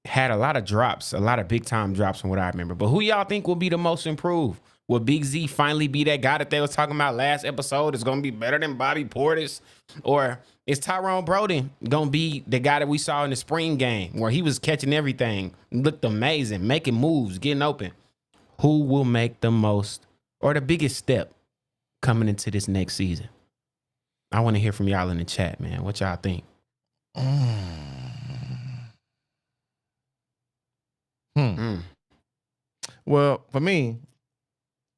Had a lot of drops, a lot of big time drops from what I remember. But who y'all think will be the most improved? Will Big Z finally be that guy that they was talking about last episode? Is going to be better than Bobby Portis? Or is Tyrone Broden going to be the guy that we saw in the spring game where he was catching everything, looked amazing, making moves, getting open? Who will make the most or the biggest step coming into this next season? I want to hear from y'all in the chat, man. What y'all think? Well, for me,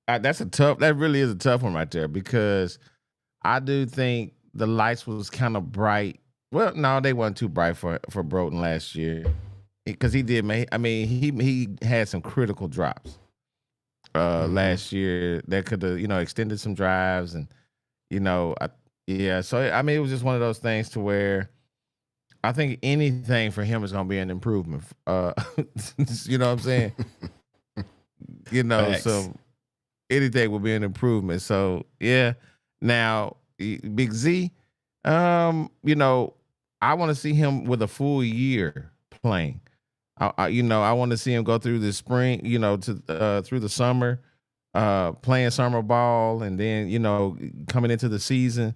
that really is a tough one right there, because I do think the lights was kind of bright. Well, no, they weren't too bright for Broden last year, because he did. I mean, he had some critical drops last year that could have extended some drives, and So I mean, it was just one of those things to where I think anything for him is going to be an improvement. You know what I'm saying? Facts. So anything will be an improvement. So yeah. Now, Big Z, I want to see him with a full year playing. I want to see him go through the spring, through the summer, playing summer ball, and then coming into the season,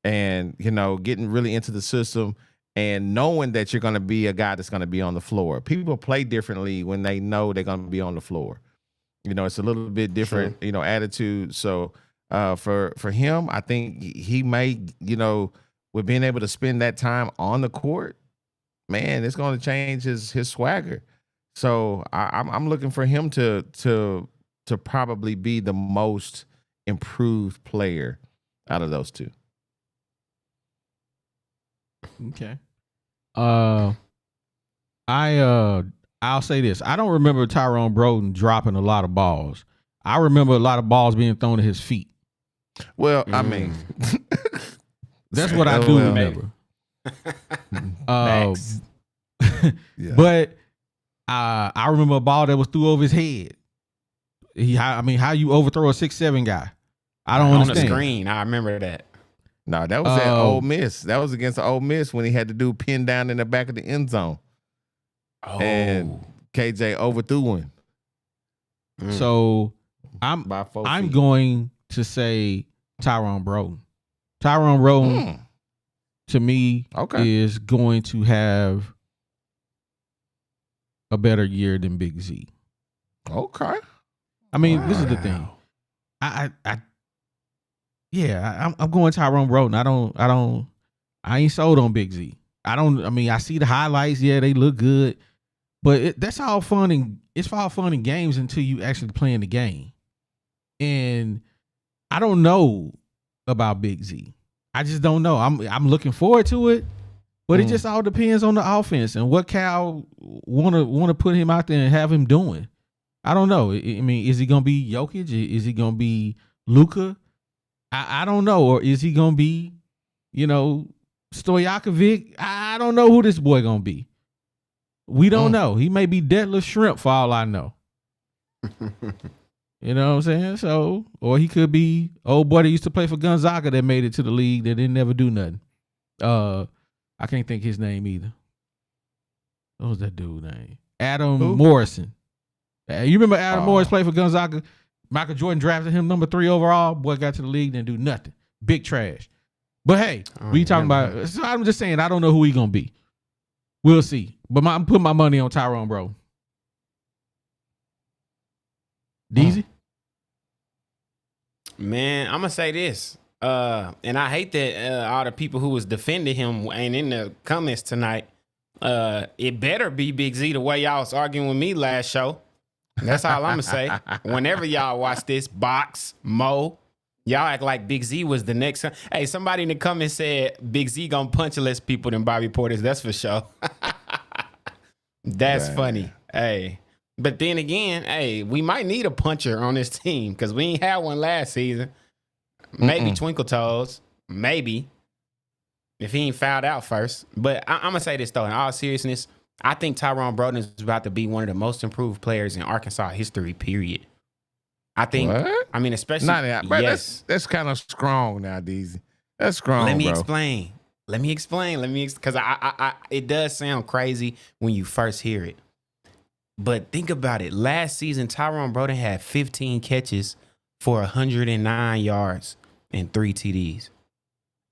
and getting really into the system, and knowing that you're going to be a guy that's going to be on the floor. People play differently when they know they're going to be on the floor. It's a little bit different, attitude. So for him, I think he may, with being able to spend that time on the court, man, it's going to change his swagger. So I'm looking for him to probably be the most improved player out of those two. Okay. I'll say this. I don't remember Tyrone Broden dropping a lot of balls. I remember a lot of balls being thrown at his feet. Well, I mean, that's what I do remember. But I remember a ball that was threw over his head. How you overthrow a 6'7" guy? I don't understand. On the screen, I remember that. No, that was at Ole Miss. That was against the Ole Miss when he had to do pin down in the back of the end zone. Oh. And KJ overthrew him. So I'm going to say Tyrone Broden. Tyrone Broden to me is going to have a better year than Big Z. Okay. I mean, this is the thing. I'm going Tyrone Broden. I ain't sold on Big Z. I see the highlights. Yeah, they look good, but that's all fun it's all fun and games until you actually playing the game. And I don't know about Big Z. I just don't know. I'm looking forward to it, but it just all depends on the offense and what Cal want to put him out there and have him doing. I don't know. I mean, is he gonna be Jokic? Is he gonna be Luka? I don't know. Or is he gonna be, Stojakovic? I don't know who this boy gonna be. We don't know. He may be Detlef Shrimp for all I know. You know what I'm saying? So, or he could be old boy that used to play for Gonzaga that made it to the league that didn't never do nothing. I can't think his name either. What was that dude's name? Adam Morrison. You remember Adam Morris played for Gonzaga? Michael Jordan drafted him number 3 overall. Boy got to the league, didn't do nothing. Big trash. But hey, we talking about. So I'm just saying, I don't know who he gonna be. We'll see. But I'm putting my money on Tyrone, bro. Deezy? Man, I'm gonna say this. And I hate that all the people who was defending him ain't in the comments tonight. It better be Big Z the way y'all was arguing with me last show. That's all I'm gonna say. Whenever y'all watch this, Box, Mo, y'all act like Big Z was the next. Hey, somebody in the comments said Big Z gonna punch less people than Bobby Portis. That's for sure. That's funny. Hey, but then again, hey, we might need a puncher on this team because we ain't had one last season. maybe Twinkle Toes, maybe if he ain't fouled out first. But I'm gonna say this though, in all seriousness, I think Tyrone Broden is about to be one of the most improved players in Arkansas history. Period. I think. What? I mean, especially Not that, but yes. that's kind of strong now, DZ. That's strong, Let me bro. explain. Because I it does sound crazy when you first hear it. But think about it. Last season, Tyrone Broden had 15 catches for 109 yards and 3 TDs.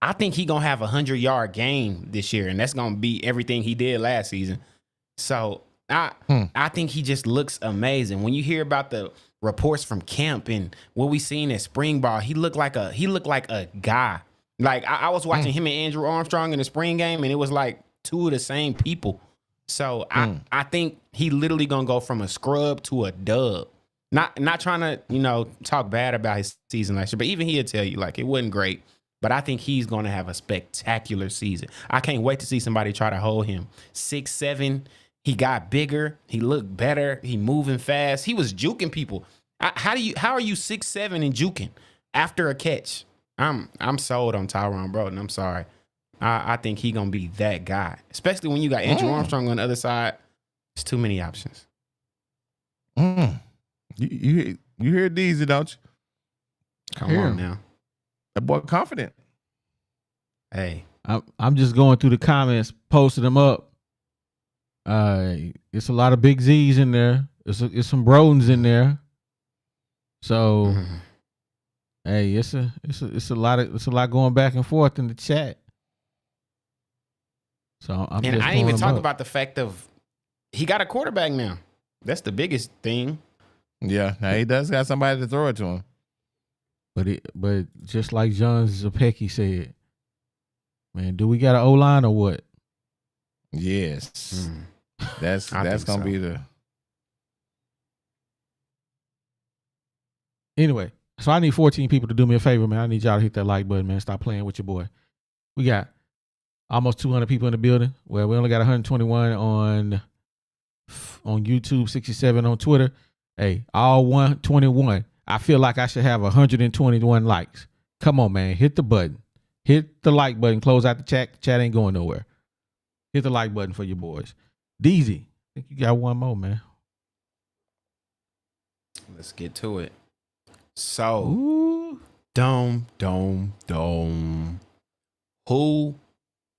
I think he gonna have a 100-yard game this year, and that's gonna be everything he did last season. So I think he just looks amazing. When you hear about the reports from camp and what we seen at spring ball, he looked like a guy. Like I was watching him and Andrew Armstrong in the spring game, and it was like two of the same people. So I think he literally gonna go from a scrub to a dub. Not trying to talk bad about his season last year, but even he'll tell you like it wasn't great. But I think he's gonna have a spectacular season. I can't wait to see somebody try to hold him. 6'7". He got bigger. He looked better. He moving fast. He was juking people. How are you 6'7" and juking after a catch? I'm sold on Tyrone Broden. I'm sorry. I think he gonna be that guy, especially when you got Andrew Armstrong on the other side. It's too many options. You hear DZ, don't you? Come on now. That boy confident. Hey, I'm just going through the comments, posting them up. It's a lot of big Z's in there. It's some Brodens in there. So, hey, it's a lot going back and forth in the chat. So I didn't even talk about the fact of he got a quarterback now. That's the biggest thing. Yeah, now he does got somebody to throw it to him. But just like John Zapecki said, man, do we got an O-line or what? Yes. That's gonna be the. Anyway, so I need 14 people to do me a favor, man. I need y'all to hit that like button, man. Stop playing with your boy. We got almost 200 people in the building. Well, we only got 121 on YouTube, 67 on Twitter. Hey, all 121. I feel like I should have 121 likes. Come on, man. Hit the button. Hit the like button. Close out the chat. The chat ain't going nowhere. Hit the like button for your boys. DZ, I think you got one more, man. Let's get to it. So, dome. Who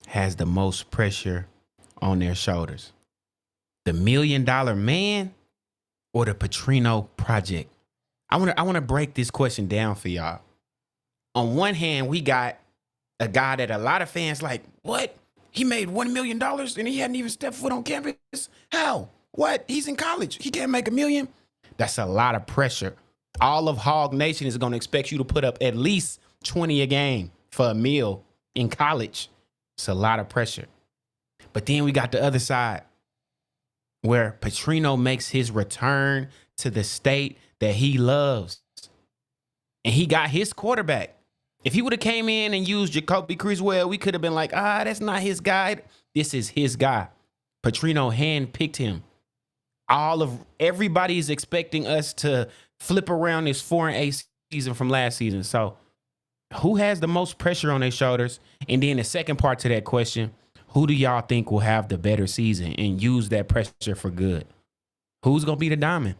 has the most pressure on their shoulders? The $1 Million Man or the Petrino Project? I want to break this question down for y'all. On one hand, we got a guy that a lot of fans like, what? He made $1 million and he hadn't even stepped foot on campus? How? What? He's in college. He can't make $1 million? That's a lot of pressure. All of Hog Nation is going to expect you to put up at least 20 a game for a meal in college. It's a lot of pressure. But then we got the other side where Petrino makes his return to the state that he loves. And he got his quarterback. If he would have came in and used Jacoby Criswell, we could have been like, that's not his guy. This is his guy. Petrino handpicked him. Everybody's expecting us to flip around this 4-8 season from last season. So who has the most pressure on their shoulders? And then the second part to that question, who do y'all think will have the better season and use that pressure for good? Who's going to be the diamond?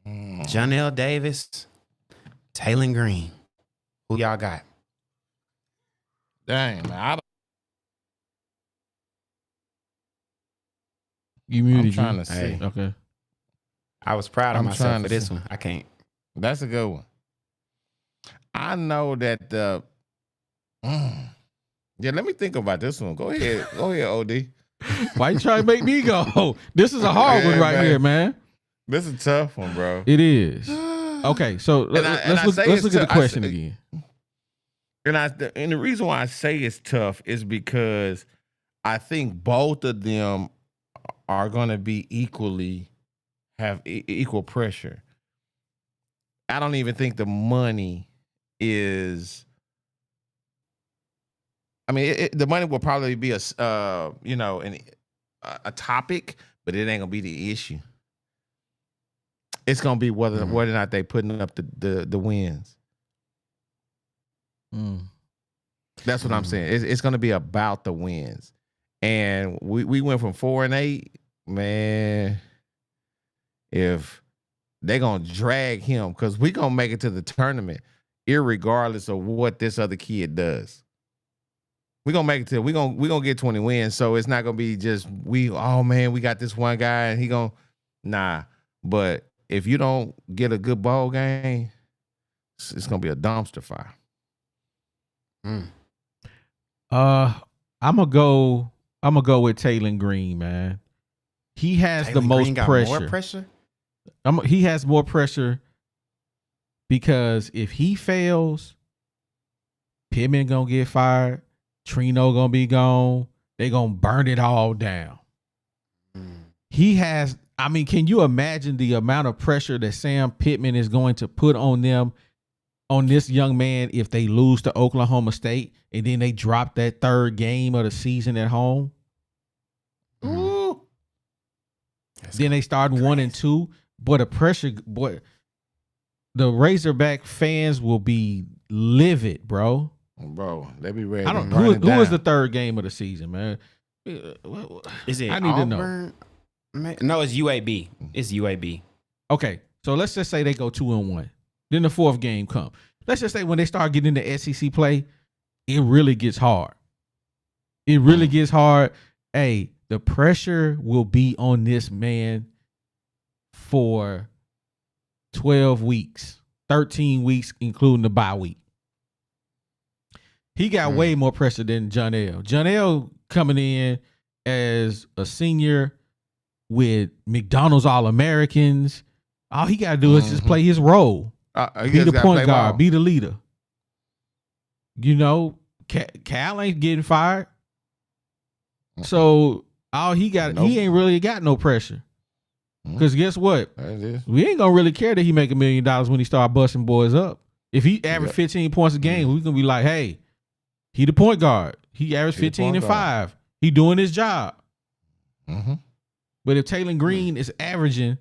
Jonell Davis, Taylor Green. Who y'all got? Dang, man. You muted. I'm trying to see. Hey. Okay. I was proud of I'm myself trying for to this see. one. I can't. That's a good one. I know that the. Yeah, let me think about this one. Go ahead, OD. Why you trying to make me go? This is a hard one right here, man. This is a tough one, bro. It is. Okay, so let's look at the question again. And the reason why I say it's tough is because I think both of them are going to be have equal pressure. I don't even think the money is. I mean, the money will probably be a topic, but it ain't gonna be the issue. It's gonna be whether or not they putting up the wins. That's what I'm saying. It's gonna be about the wins. And we went from 4-8, man. If they're gonna drag him, because we gonna make it to the tournament, irregardless of what this other kid does. We're gonna make it to we gonna get 20 wins. So it's not gonna be just we got this one guy and he gonna But if you don't get a good ball game, it's gonna be a dumpster fire. I'm gonna go with Taylor Green, man. He has the most pressure. More pressure? He has more pressure because if he fails, Pittman gonna get fired. Trino gonna be gone. They gonna burn it all down. He has. I mean, can you imagine the amount of pressure that Sam Pittman is going to put on them, on this young man, if they lose to Oklahoma State and then they drop that third game of the season at home? Ooh. Then they start 1-2. Boy, the pressure, boy, the Razorback fans will be livid, bro. Bro, they be ready. I don't know who is the third game of the season, man. Is it I need Auburn? to know. No, it's UAB. It's UAB. Okay, so let's just say they go 2-1. Then the fourth game come. Let's just say when they start getting into SEC play, it really gets hard. It really gets hard. Hey, the pressure will be on this man for 12 weeks, 13 weeks, including the bye week. He got way more pressure than Jonell. Jonell coming in as a senior with McDonald's All-Americans. All he got to do is just play his role. Be the point guard. Be the leader. You know, Cal ain't getting fired. So all he got, he ain't really got no pressure. Because guess what? We ain't going to really care that he make $1 million when he start busting boys up. If he average 15 points a game, we going to be like, hey, he the point guard. He averaged 15 and 5. He doing his job. But if Taylor Green is averaging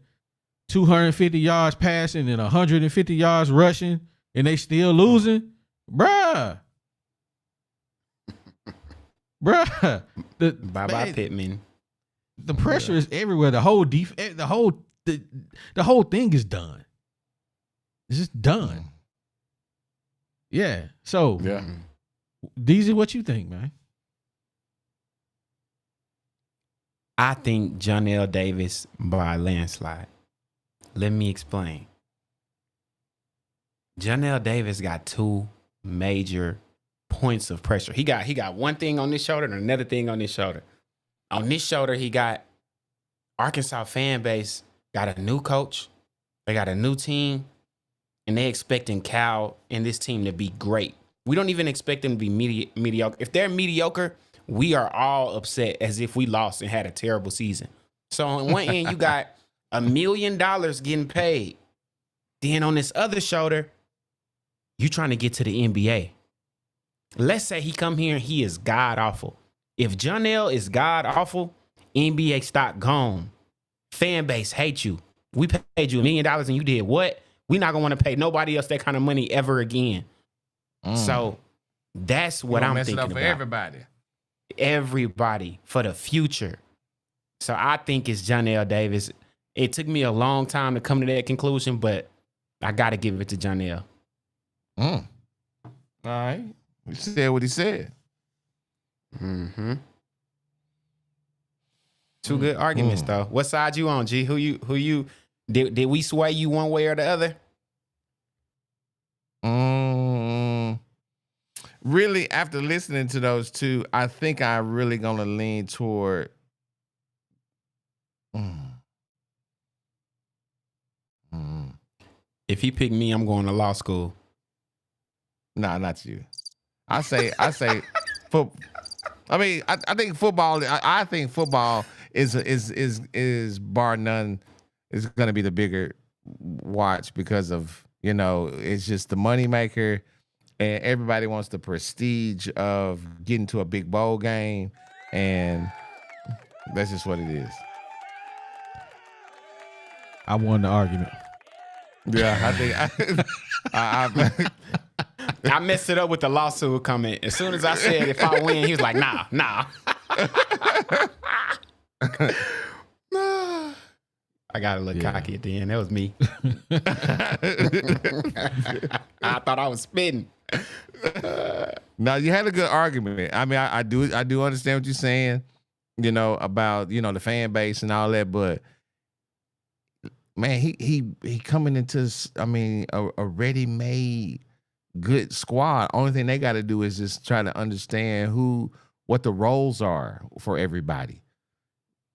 250 yards passing and 150 yards rushing and they still losing, bruh. Bye Pittman. The pressure is everywhere. The whole the whole thing is done. It's just done. Yeah. So these are what you think, man. I think Jonell Davis by landslide. Let me explain. Jonell Davis got two major points of pressure. He got one thing on this shoulder and another thing on this shoulder. On this shoulder, he got Arkansas fan base, got a new coach, they got a new team, and they expecting Cal and this team to be great. We don't even expect them to be mediocre. If they're mediocre, we are all upset as if we lost and had a terrible season. So on one end, you got $1 million getting paid. Then on this other shoulder, you trying to get to the NBA. Let's say he come here and he is god awful. If Jonell is god awful, NBA stock gone. Fan base hate you. We paid you $1 million and you did what? We're not gonna want to pay nobody else that kind of money ever again. So that's what I'm thinking about. Everybody. Everybody for the future. So I think it's Jonell Davis. It took me a long time to come to that conclusion, but I got to give it to Jonell. All right. He said what he said. Two good arguments, though. What side you on, G? Who you did we sway you one way or the other? Really, after listening to those two, I think I'm really gonna lean toward. If he picked me, I'm going to law school. Nah, not you. I say, I mean, I think football. I think football is bar none is gonna be the bigger watch because of it's just the moneymaker. And everybody wants the prestige of getting to a big bowl game. And that's just what it is. I won the argument. Yeah, I think I messed it up with the lawsuit coming. As soon as I said if I win, he was like, nah. I got a little cocky at the end. That was me. I thought I was spitting. No, you had a good argument. I mean, I do understand what you're saying, about, the fan base and all that, but man, he coming into, a ready-made good squad. Only thing they got to do is just try to understand what the roles are for everybody.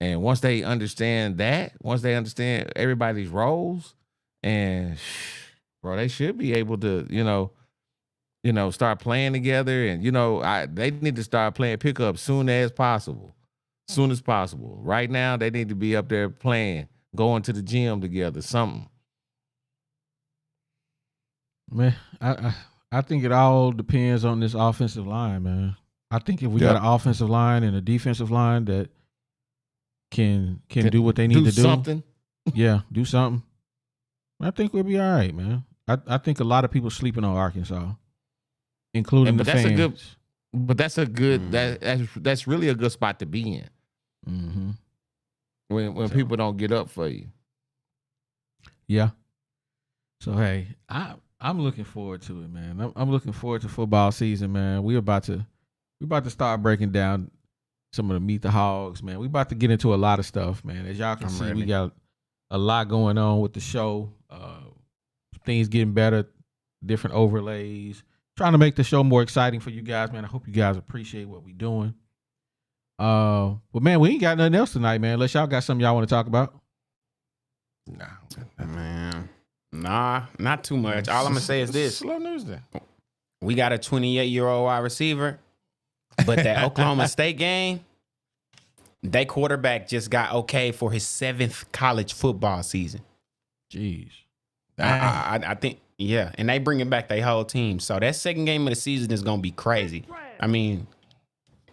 And once they understand everybody's roles, and bro, they should be able to, start playing together. And, they need to start playing pickup soon as possible. Right now, they need to be up there playing, going to the gym together, something. Man, I think it all depends on this offensive line, man. I think if we got an offensive line and a defensive line that can do what they need to do. Something. Yeah, do something. I think we'll be all right, man. I think a lot of people sleeping on Arkansas, including the fans. That's a good that's really a good spot to be in. Mm-hmm. When people don't get up for you. Yeah. So hey, I'm looking forward to it, man. I'm looking forward to football season, man. We're about to start breaking down some of the Meet the Hogs, man. We about to get into a lot of stuff, man. As y'all can see, we got a lot going on with the show. Things getting better, different overlays. Trying to make the show more exciting for you guys, man. I hope you guys appreciate what we're doing. But man, we ain't got nothing else tonight, man. Unless y'all got something y'all want to talk about. Nah, not too much. All I'm gonna say is this: slow news then. We got a 28-year-old wide receiver, but that Oklahoma State game, they quarterback just got okay for his 7th college football season. Jeez. I think, yeah, and they bringing back their whole team. So that second game of the season is gonna be crazy. I mean,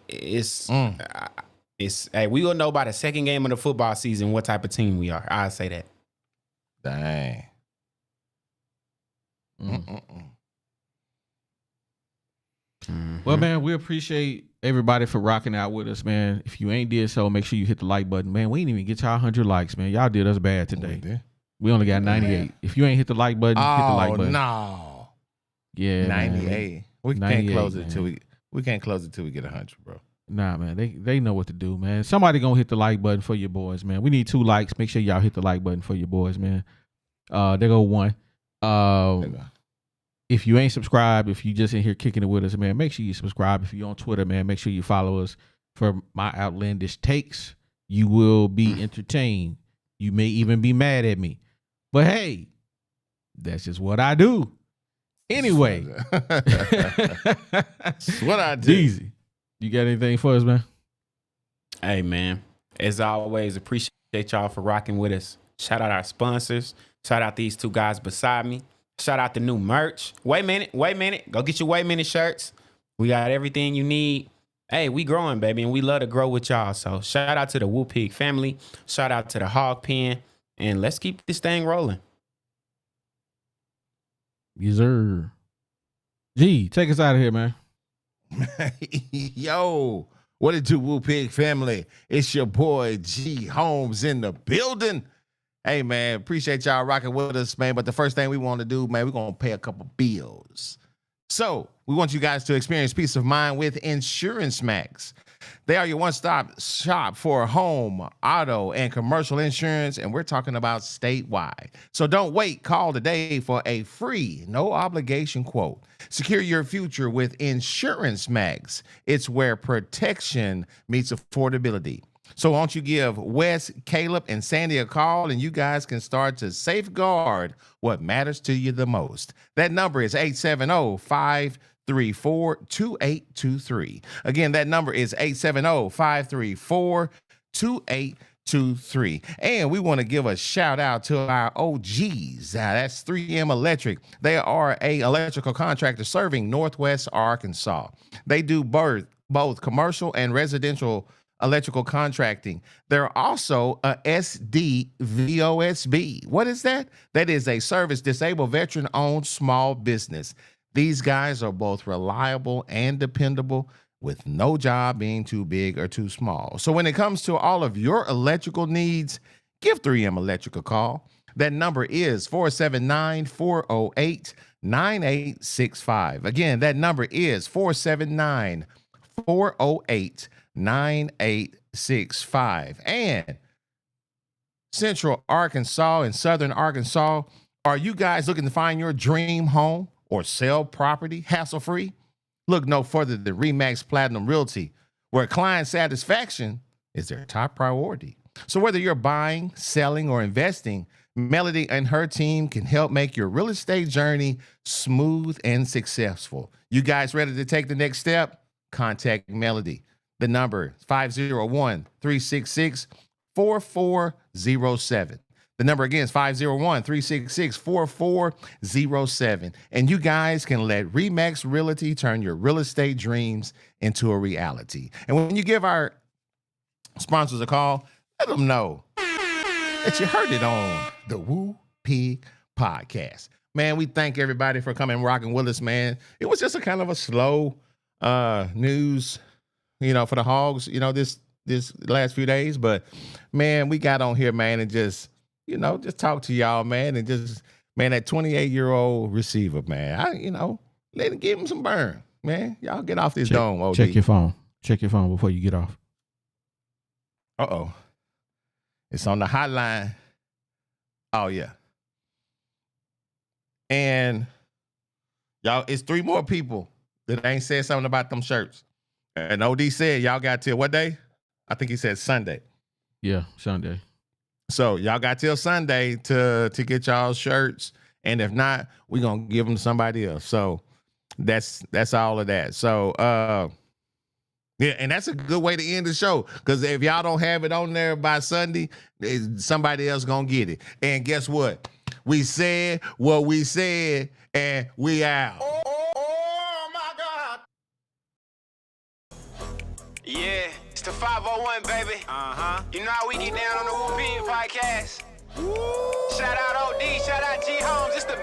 it's hey, we will know by the second game of the football season what type of team we are. I'll say that. Dang. Well, man, we appreciate everybody for rocking out with us, man. If you ain't did so, make sure you hit the like button, man. We didn't even get y'all 100 likes, man. Y'all did us bad today. We only got 98. If you ain't hit the like button, hit the like button. No. Yeah, 98. Man. We can't close it till we can't close it till we get 100, bro. Nah, man, they know what to do, man. Somebody gonna hit the like button for your boys, man. We need 2 likes. Make sure y'all hit the like button for your boys, man. There go 1. If you ain't subscribed, if you just in here kicking it with us, man, make sure you subscribe. If you're on Twitter, man, make sure you follow us for my outlandish takes. You will be entertained. You may even be mad at me. But hey, that's just what I do. Anyway. That's what I do. Easy. You got anything for us, man? Hey, man. As always, appreciate y'all for rocking with us. Shout out our sponsors. Shout out these 2 guys beside me. Shout out the new merch. Wait a minute. Go get your Wait a Minute shirts. We got everything you need. Hey, we growing, baby, and we love to grow with y'all. So shout out to the Woo Pig family. Shout out to the Hog Pen. And let's keep this thing rolling. Yes, sir. G, take us out of here, man. Yo, what it do, Woo Pig family? It's your boy G Holmes in the building. Hey, man, appreciate y'all rocking with us, man. But the first thing we want to do, man, we're going to pay a couple bills. So we want you guys to experience peace of mind with Insurance Max. They are your one-stop shop for home, auto, and commercial insurance, and we're talking about statewide. So don't wait. Call today for a free, no-obligation quote. Secure your future with Insurance Max. It's where protection meets affordability. So why don't you give Wes, Caleb, and Sandy a call, and you guys can start to safeguard what matters to you the most. That number is 870-534-2823. Again, that number is 870-534-2823. And we want to give a shout out to our OGs. That's 3M Electric. They are an electrical contractor serving Northwest Arkansas. They do both commercial and residential electrical contracting. They're also a SDVOSB. What is that? That is a service disabled veteran owned small business. These guys are both reliable and dependable, with no job being too big or too small. So when it comes to all of your electrical needs, give 3M Electric a call. That number is 479-408-9865. Again, that number is 479-408-9865. And Central Arkansas and Southern Arkansas, are you guys looking to find your dream home or sell property hassle-free? Look no further than RE/MAX Platinum Realty, where client satisfaction is their top priority. So whether you're buying, selling, or investing, Melody and her team can help make your real estate journey smooth and successful. You guys ready to take the next step? Contact Melody. The number is 501-366-4407. The number again is 501-366-4407. And you guys can let RE/MAX Realty turn your real estate dreams into a reality. And when you give our sponsors a call, let them know that you heard it on the Woo Pig Podcast. Man, we thank everybody for coming and rocking with us, man. It was just a kind of a slow news, for the Hogs, this last few days. But, man, we got on here, man, and just talk to y'all, man, and just, man, that 28-year-old receiver, man, let him give him some burn, man. Y'all get off this dome, OD. Check your phone. Check your phone before you get off. Uh-oh. It's on the hotline. Oh, yeah. And, y'all, it's 3 more people that ain't said something about them shirts. And OD said y'all got till what day? I think he said Sunday. Yeah, Sunday. So y'all got till Sunday to get y'all shirts. And if not, we're going to give them to somebody else. So that's all of that. So, yeah, and that's a good way to end the show, because if y'all don't have it on there by Sunday, somebody else gonna get it. And guess what? We said what we said, and we out. Oh my God. Yeah, it's the 501, baby. You know how we get down on the Woo Pig Podcast. Shout out OD, shout out G Holmes. It's the